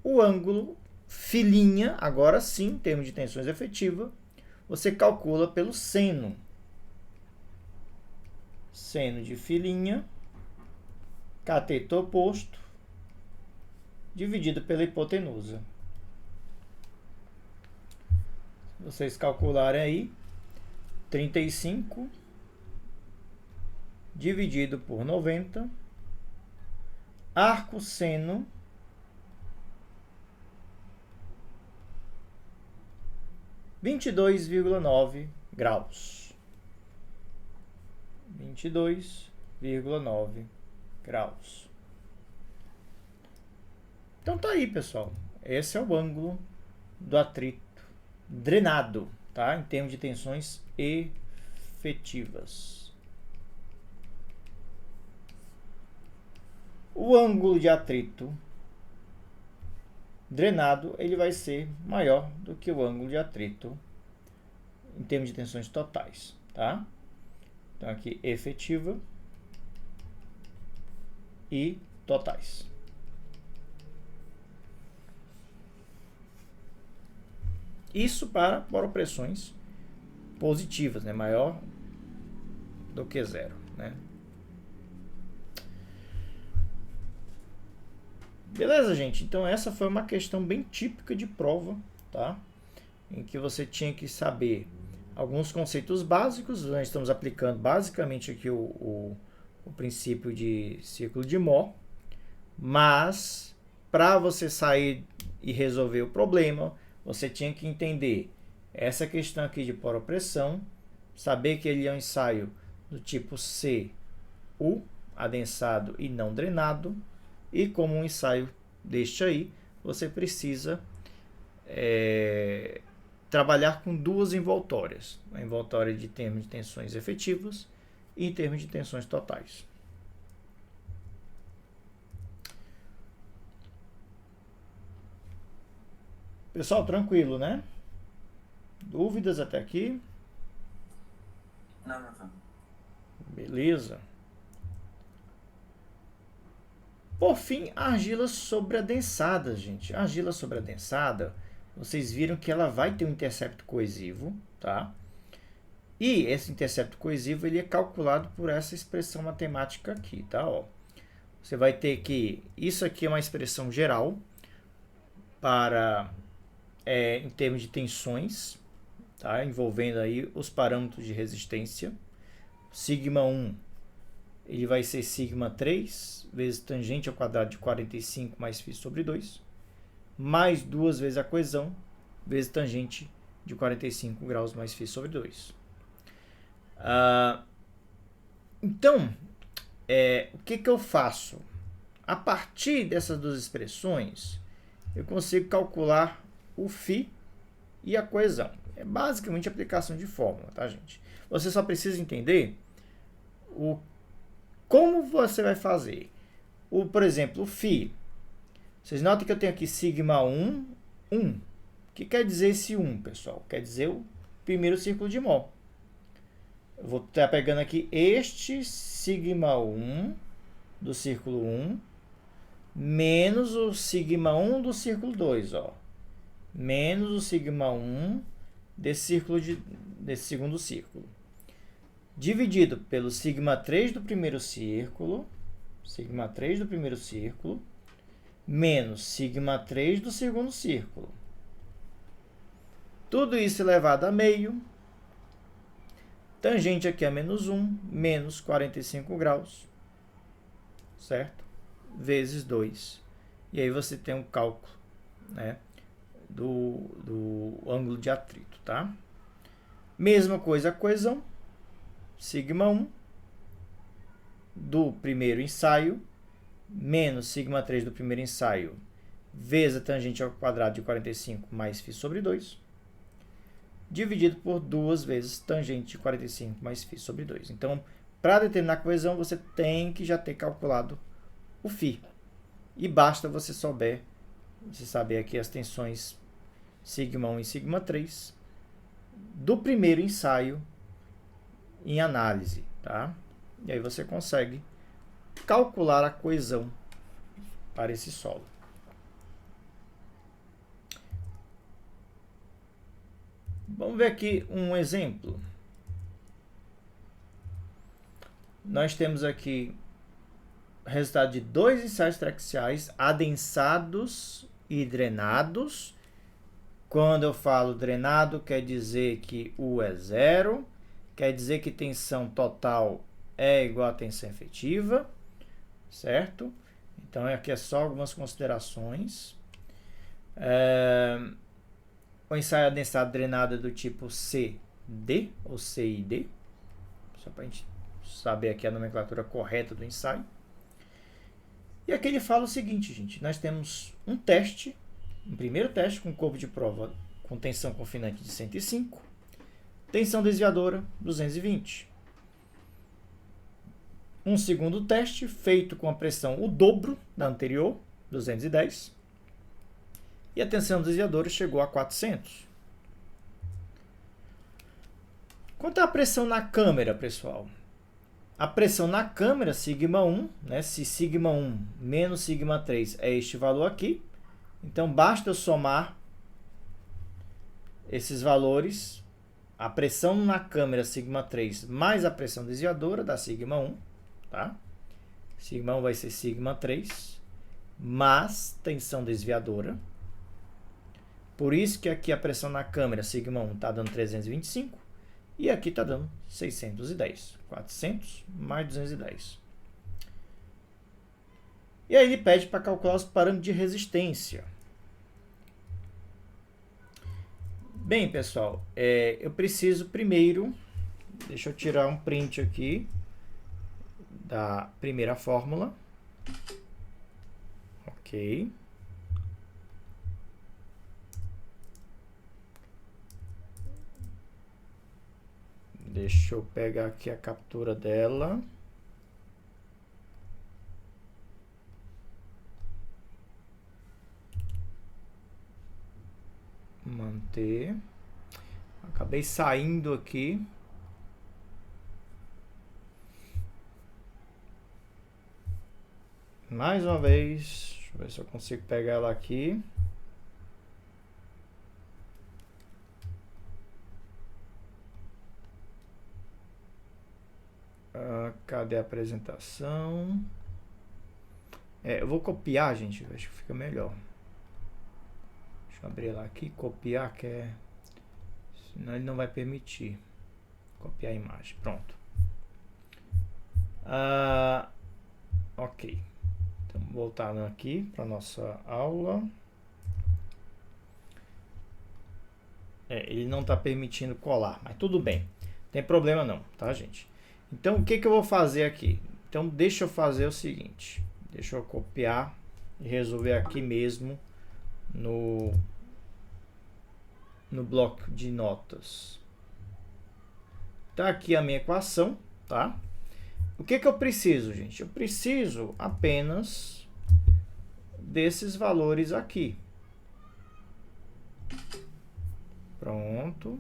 o ângulo filinha, agora sim, em termos de tensões efetivas, você calcula pelo seno. Seno de filinha, cateto oposto, dividido pela hipotenusa. Se vocês calcularem aí, 35 dividido por 90, arco seno 22,9 graus. 22,9 graus. Então tá aí, pessoal. Esse é o ângulo do atrito drenado, tá? Em termos de tensões efetivas. O ângulo de atrito drenado, ele vai ser maior do que o ângulo de atrito em termos de tensões totais, tá? Então aqui efetiva e totais. Isso para poropressões positivas, né? Maior do que zero, né? Beleza, gente? Então essa foi uma questão bem típica de prova, tá? Em que você tinha que saber alguns conceitos básicos. Nós estamos aplicando basicamente aqui o princípio de círculo de Mohr, mas para você sair e resolver o problema, você tinha que entender essa questão aqui de poropressão, saber que ele é um ensaio do tipo CU, adensado e não drenado, e como um ensaio deste aí, você precisa trabalhar com duas envoltórias, a envoltória de termos de tensões efetivas e em termos de tensões totais. Pessoal, tranquilo, né? Dúvidas até aqui? Não. Beleza. Por fim, a argila sobreadensada, gente. A argila sobreadensada, vocês viram que ela vai ter um intercepto coesivo, tá? E esse intercepto coesivo ele é calculado por essa expressão matemática aqui, tá? Ó, você vai ter que isso aqui é uma expressão geral para em termos de tensões, tá? Envolvendo aí os parâmetros de resistência. Sigma 1 ele vai ser sigma 3 vezes tangente ao quadrado de 45 mais φ sobre 2, mais 2 vezes a coesão, vezes tangente de 45 graus mais φ sobre 2. Então, o que eu faço? A partir dessas duas expressões, eu consigo calcular o φ e a coesão. É basicamente aplicação de fórmula, tá, gente? Você só precisa entender como você vai fazer. Por exemplo, o φ. Vocês notam que eu tenho aqui sigma 1, 1. O que quer dizer esse 1, pessoal? Quer dizer o primeiro círculo de Mohr. Eu vou estar pegando aqui este sigma 1 do círculo 1 menos o sigma 1 do círculo 2, ó. Menos o sigma 1 desse segundo círculo. Dividido pelo sigma 3 do primeiro círculo, menos sigma 3 do segundo círculo. Tudo isso elevado a meio. Tangente aqui é menos 1, menos 45 graus, certo? Vezes 2. E aí você tem um cálculo, né, do ângulo de atrito, tá? Mesma coisa a coesão. Sigma 1 do primeiro ensaio menos sigma 3 do primeiro ensaio vezes a tangente ao quadrado de 45 mais φ sobre 2, dividido por 2 vezes tangente de 45 mais φ sobre 2. Então, para determinar a coesão, você tem que já ter calculado o φ. E basta você saber aqui as tensões sigma 1 e sigma 3 do primeiro ensaio em análise, tá? E aí você consegue calcular a coesão para esse solo. Vamos ver aqui um exemplo. Nós temos aqui o resultado de dois ensaios traxiais adensados e drenados. Quando eu falo drenado, quer dizer que U é zero. Quer dizer que tensão total é igual a tensão efetiva, certo? Então, aqui é só algumas considerações. O ensaio adensado drenado é do tipo CD ou CID, só para a gente saber aqui a nomenclatura correta do ensaio. E aqui ele fala o seguinte, gente, nós temos um primeiro teste com corpo de prova com tensão confinante de 105, tensão desviadora 220. Um segundo teste feito com a pressão o dobro da anterior, 210. E a tensão desviadora chegou a 400. Quanto à pressão na câmera, pessoal? A pressão na câmera, sigma 1, né? Se sigma 1 menos sigma 3 é este valor aqui, então basta eu somar esses valores. A pressão na câmera sigma 3 mais a pressão desviadora dá sigma 1, tá? Sigma 1 vai ser sigma 3 mais tensão desviadora. Por isso que aqui a pressão na câmera sigma 1 está dando 325 e aqui está dando 610. 400 mais 210. E aí ele pede para calcular os parâmetros de resistência. Bem, pessoal, eu preciso primeiro, deixa eu tirar um print aqui da primeira fórmula. Ok. Deixa eu pegar aqui a captura dela. Manter. Acabei saindo aqui. Mais uma vez. Deixa eu ver se eu consigo pegar ela aqui. Cadê a apresentação? Eu vou copiar, gente. Acho que fica melhor. Deixa eu abrir ela aqui. Copiar, que é... senão ele não vai permitir. Copiar a imagem. Pronto. Ok. Então, voltando aqui para nossa aula. Ele não está permitindo colar, mas tudo bem. Não tem problema não, tá, gente? Então, o que eu vou fazer aqui? Então, deixa eu fazer o seguinte. Deixa eu copiar e resolver aqui mesmo no bloco de notas. Tá aqui a minha equação, tá? O que eu preciso, gente? Eu preciso apenas desses valores aqui. Pronto.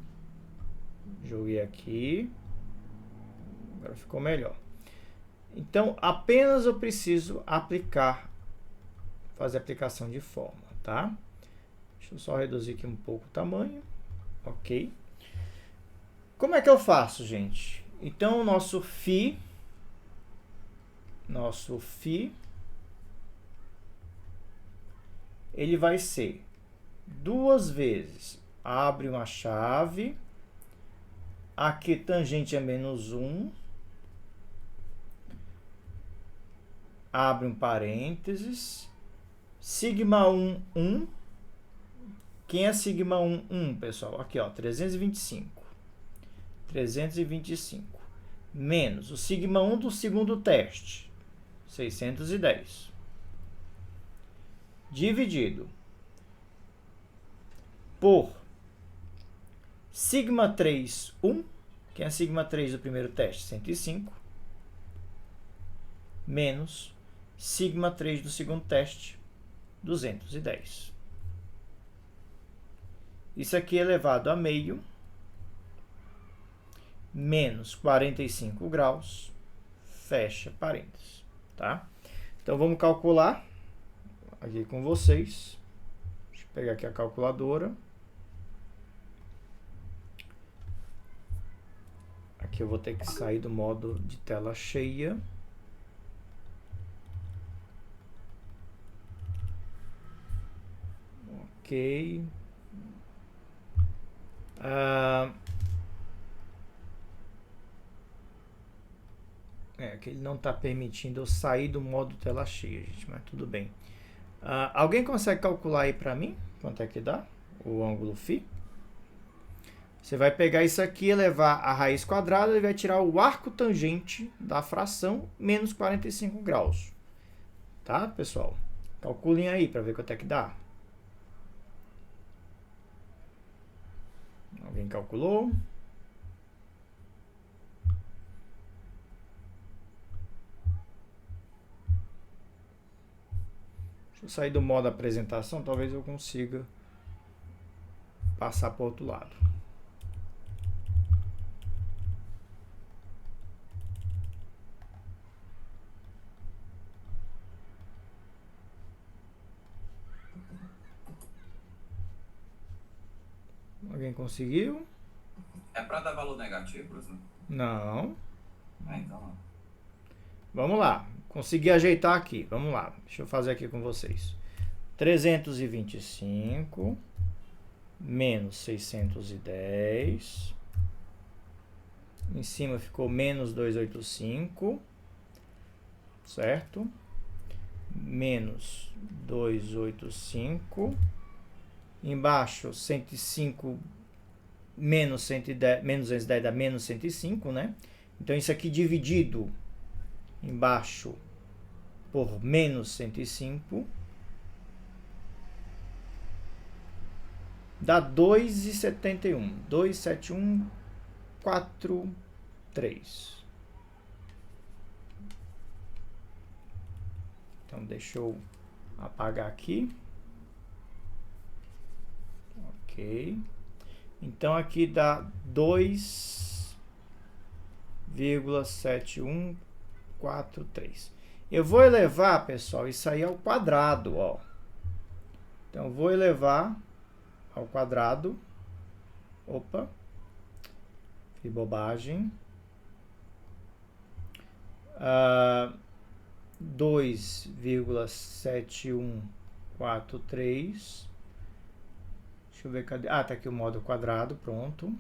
Joguei aqui. Agora ficou melhor. Então, apenas eu preciso fazer a aplicação de forma, tá? Deixa eu só reduzir aqui um pouco o tamanho. Ok. Como é que eu faço, gente? Então, o nosso φ, ele vai ser 2 vezes, abre uma chave, aqui tangente é menos 1, abre um parênteses, sigma 1, 1. Quem é sigma 1, 1, pessoal? Aqui, ó, 325. 325. Menos o sigma 1 do segundo teste, 610. Dividido por sigma 3, 1. Quem é sigma 3 do primeiro teste? 105. Menos sigma 3 do segundo teste, 210. Isso aqui é elevado a meio, menos 45 graus, fecha parênteses, tá? Então, vamos calcular aqui com vocês. Deixa eu pegar aqui a calculadora. Aqui eu vou ter que sair do modo de tela cheia. Ok. Que ele não está permitindo eu sair do modo tela cheia, gente, mas tudo bem. Alguém consegue calcular aí para mim quanto é que dá o ângulo φ? Você vai pegar isso aqui, elevar a raiz quadrada e vai tirar o arco tangente da fração menos 45 graus. Tá, pessoal? Calculem aí para ver quanto é que dá. Alguém calculou? Deixa eu sair do modo apresentação, talvez eu consiga passar para o outro lado. Alguém conseguiu? É para dar valor negativo, professor? Não. Então não. Vamos lá. consegui ajeitar aqui. Vamos lá. Deixa eu fazer aqui com vocês. 325 menos 610. Em cima ficou menos 285. Certo? Menos 285. Embaixo, 105 menos 110, menos 210 dá menos 105, né? Então, isso aqui dividido embaixo por menos 105 dá 2,71. 27143. Então, deixa eu apagar aqui. Ok. Então, aqui dá 2,7143. Eu vou elevar, pessoal, isso aí ao quadrado, ó. Então, eu vou elevar ao quadrado. Opa. Fiz bobagem. 2,7143. Deixa eu ver, cadê? Ah, tá aqui o modo quadrado, pronto.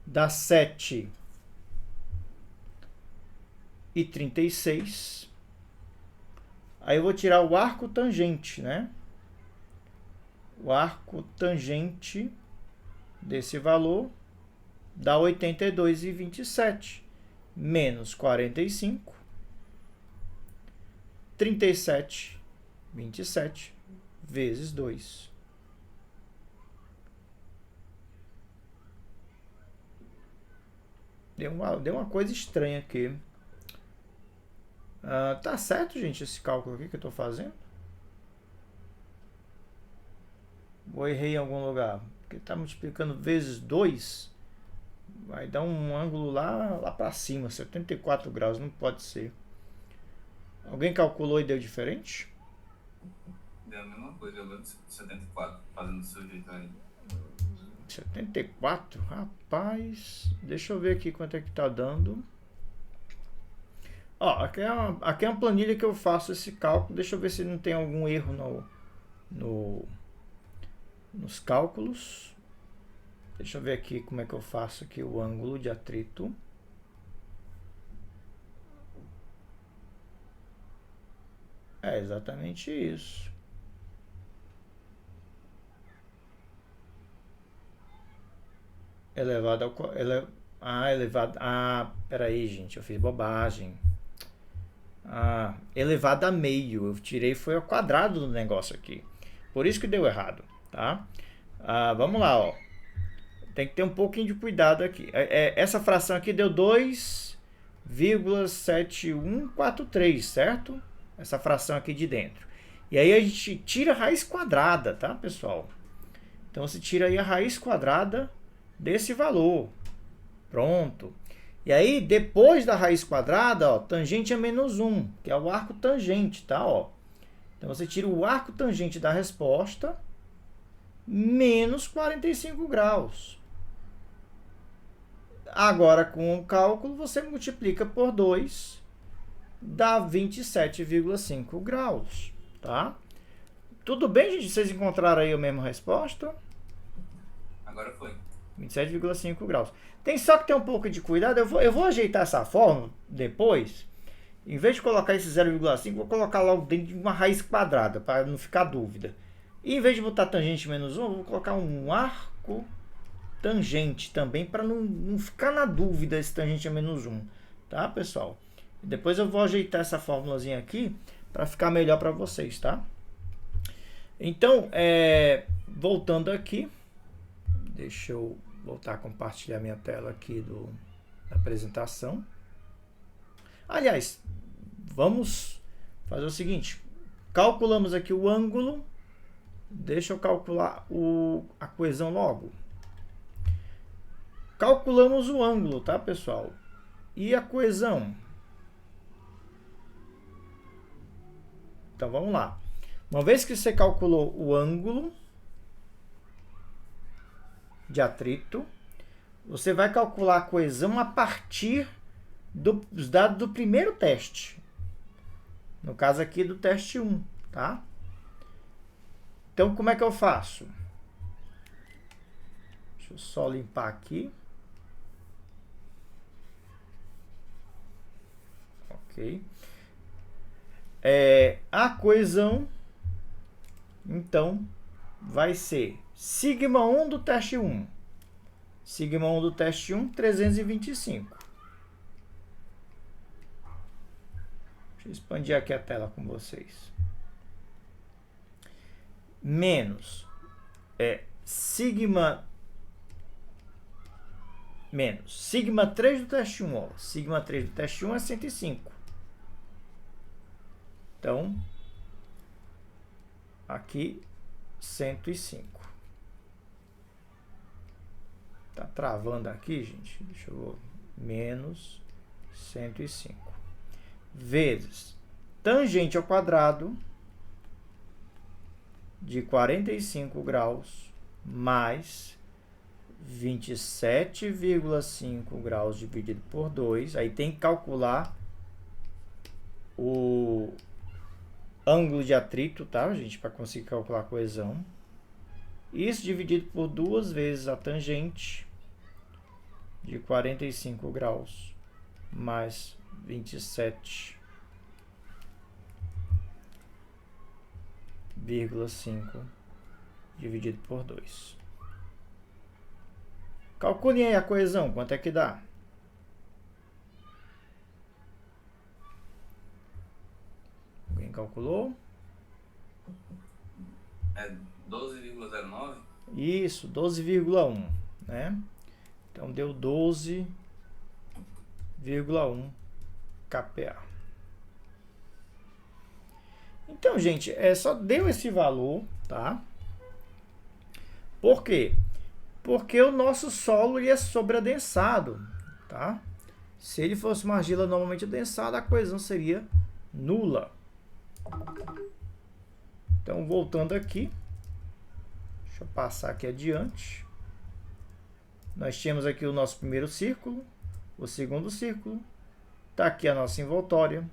Dá 7,36. Aí eu vou tirar o arco tangente, né? O arco tangente desse valor dá 82,27. Menos 45. 37,27 vezes 2. Deu uma coisa estranha aqui. Tá certo, gente, esse cálculo aqui que eu estou fazendo? Ou errei em algum lugar? Porque está multiplicando vezes 2. Vai dar um ângulo lá para cima, 74 graus, não pode ser. Alguém calculou e deu diferente? Deu a mesma coisa, eu lembro de 74, fazendo do seu jeito aí. 74? Rapaz, deixa eu ver aqui quanto é que tá dando. Ó, aqui é uma planilha que eu faço esse cálculo. Deixa eu ver se não tem algum erro nos cálculos. Deixa eu ver aqui como é que eu faço aqui o ângulo de atrito. É exatamente isso. Elevado ao... elevado... peraí, gente, eu fiz bobagem. Elevado a meio. Eu tirei foi ao quadrado do negócio aqui. Por isso que deu errado, tá? Vamos lá, ó. Tem que ter um pouquinho de cuidado aqui. Essa fração aqui deu 2,7143, certo? Essa fração aqui de dentro. E aí a gente tira a raiz quadrada, tá, pessoal? Então você tira aí a raiz quadrada desse valor. Pronto. E aí, depois da raiz quadrada, ó, tangente é menos 1, que é o arco tangente, tá? Ó. Então você tira o arco tangente da resposta, menos 45 graus. Agora, com o cálculo, você multiplica por 2, dá 27,5 graus, tá? Tudo bem, gente? Vocês encontraram aí a mesma resposta? Agora foi. 27,5 graus. Tem só que ter um pouco de cuidado. Eu vou ajeitar essa fórmula depois. Em vez de colocar esse 0,5, vou colocar logo dentro de uma raiz quadrada, para não ficar dúvida. E em vez de botar tangente menos 1, vou colocar um arco tangente também, para não ficar na dúvida se tangente é menos 1. Tá, pessoal? Depois eu vou ajeitar essa fórmulazinha aqui, para ficar melhor para vocês, tá? Então, voltando aqui, deixa eu voltar a compartilhar minha tela aqui da apresentação. Aliás, vamos fazer o seguinte. Calculamos aqui o ângulo. Deixa eu calcular a coesão logo. Calculamos o ângulo, tá, pessoal? E a coesão? Então, vamos lá. Uma vez que você calculou o ângulo de atrito, você vai calcular a coesão a partir dos dados do primeiro teste. No caso aqui do teste 1, tá? Então, como é que eu faço? Deixa eu só limpar aqui. Ok. A coesão, então, vai ser sigma 1 do teste 1. Sigma 1 do teste 1, 325. Deixa eu expandir aqui a tela com vocês. Menos sigma 3 do teste 1. Ó. Sigma 3 do teste 1 é 105. Então, aqui, 105. Tá travando aqui, gente? Deixa eu ver. Menos 105. Vezes tangente ao quadrado de 45 graus mais 27,5 graus dividido por 2. Aí tem que calcular o ângulo de atrito, tá, gente? Para conseguir calcular a coesão. Isso dividido por 2 vezes a tangente de 45 graus mais 27,5 dividido por 2. Calculem aí a coesão, quanto é que dá? Alguém calculou? É 12,09? Isso, 12,1, né? Então deu 12,1 kPa. Então, gente, só deu esse valor, tá? Por quê? Porque o nosso solo ele é sobreadensado, tá? Se ele fosse uma argila normalmente adensada, a coesão seria nula. Então, voltando aqui, deixa eu passar aqui adiante. Nós tínhamos aqui o nosso primeiro círculo, o segundo círculo. Está aqui a nossa envoltória,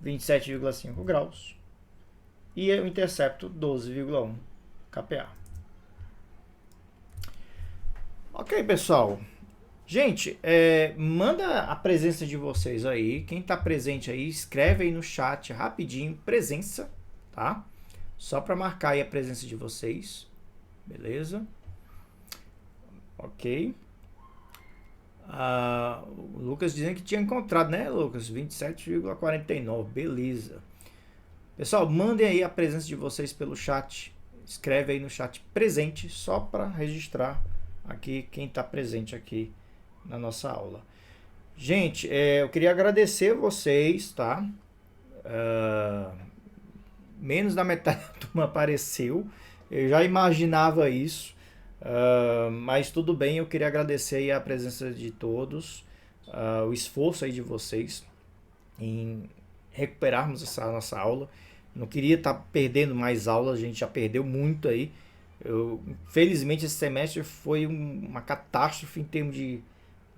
27,5 graus. E o intercepto, 12,1 kPa. Ok, pessoal. Gente, manda a presença de vocês aí. Quem está presente aí, escreve aí no chat rapidinho, presença, tá? Só para marcar aí a presença de vocês. Beleza? Ok. O Lucas dizendo que tinha encontrado, né, Lucas? 27,49. Beleza. Pessoal, mandem aí a presença de vocês pelo chat. Escreve aí no chat presente, só para registrar aqui quem está presente aqui na nossa aula. Gente, eu queria agradecer vocês, tá? Menos da metade da turma apareceu. Eu já imaginava isso. Mas tudo bem, eu queria agradecer aí a presença de todos, o esforço aí de vocês em recuperarmos essa nossa aula. Não queria estar perdendo mais aulas, a gente já perdeu muito aí. Felizmente esse semestre foi uma catástrofe em termos de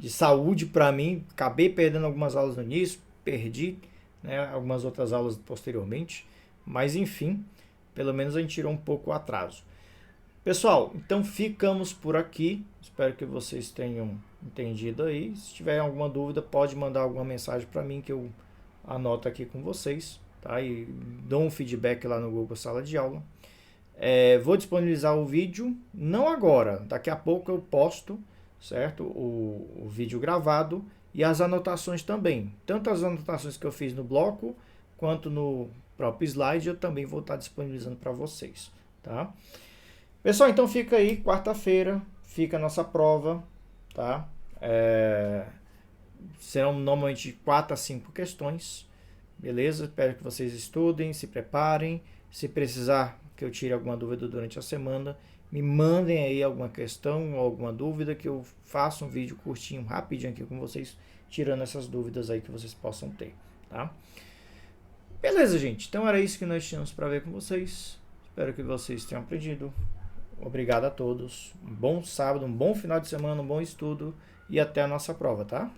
saúde para mim. Acabei perdendo algumas aulas no início, perdi, né, algumas outras aulas posteriormente, mas enfim, pelo menos a gente tirou um pouco o atraso. Pessoal, então ficamos por aqui. Espero que vocês tenham entendido aí. Se tiverem alguma dúvida, pode mandar alguma mensagem para mim que eu anoto aqui com vocês, tá? E dou um feedback lá no Google Sala de Aula. Vou disponibilizar o vídeo, não agora, daqui a pouco eu posto, certo? O vídeo gravado e as anotações também. Tanto as anotações que eu fiz no bloco, quanto no próprio slide, eu também vou estar disponibilizando para vocês, tá? Pessoal, então fica aí, quarta-feira, fica a nossa prova, tá? Serão normalmente 4 a 5 questões, beleza? Espero que vocês estudem, se preparem. Se precisar que eu tire alguma dúvida durante a semana, me mandem aí alguma questão ou alguma dúvida que eu faça um vídeo curtinho, rapidinho aqui com vocês, tirando essas dúvidas aí que vocês possam ter, tá? Beleza, gente? Então era isso que nós tínhamos para ver com vocês. Espero que vocês tenham aprendido. Obrigado a todos. Um bom sábado, um bom final de semana, um bom estudo e até a nossa prova, tá?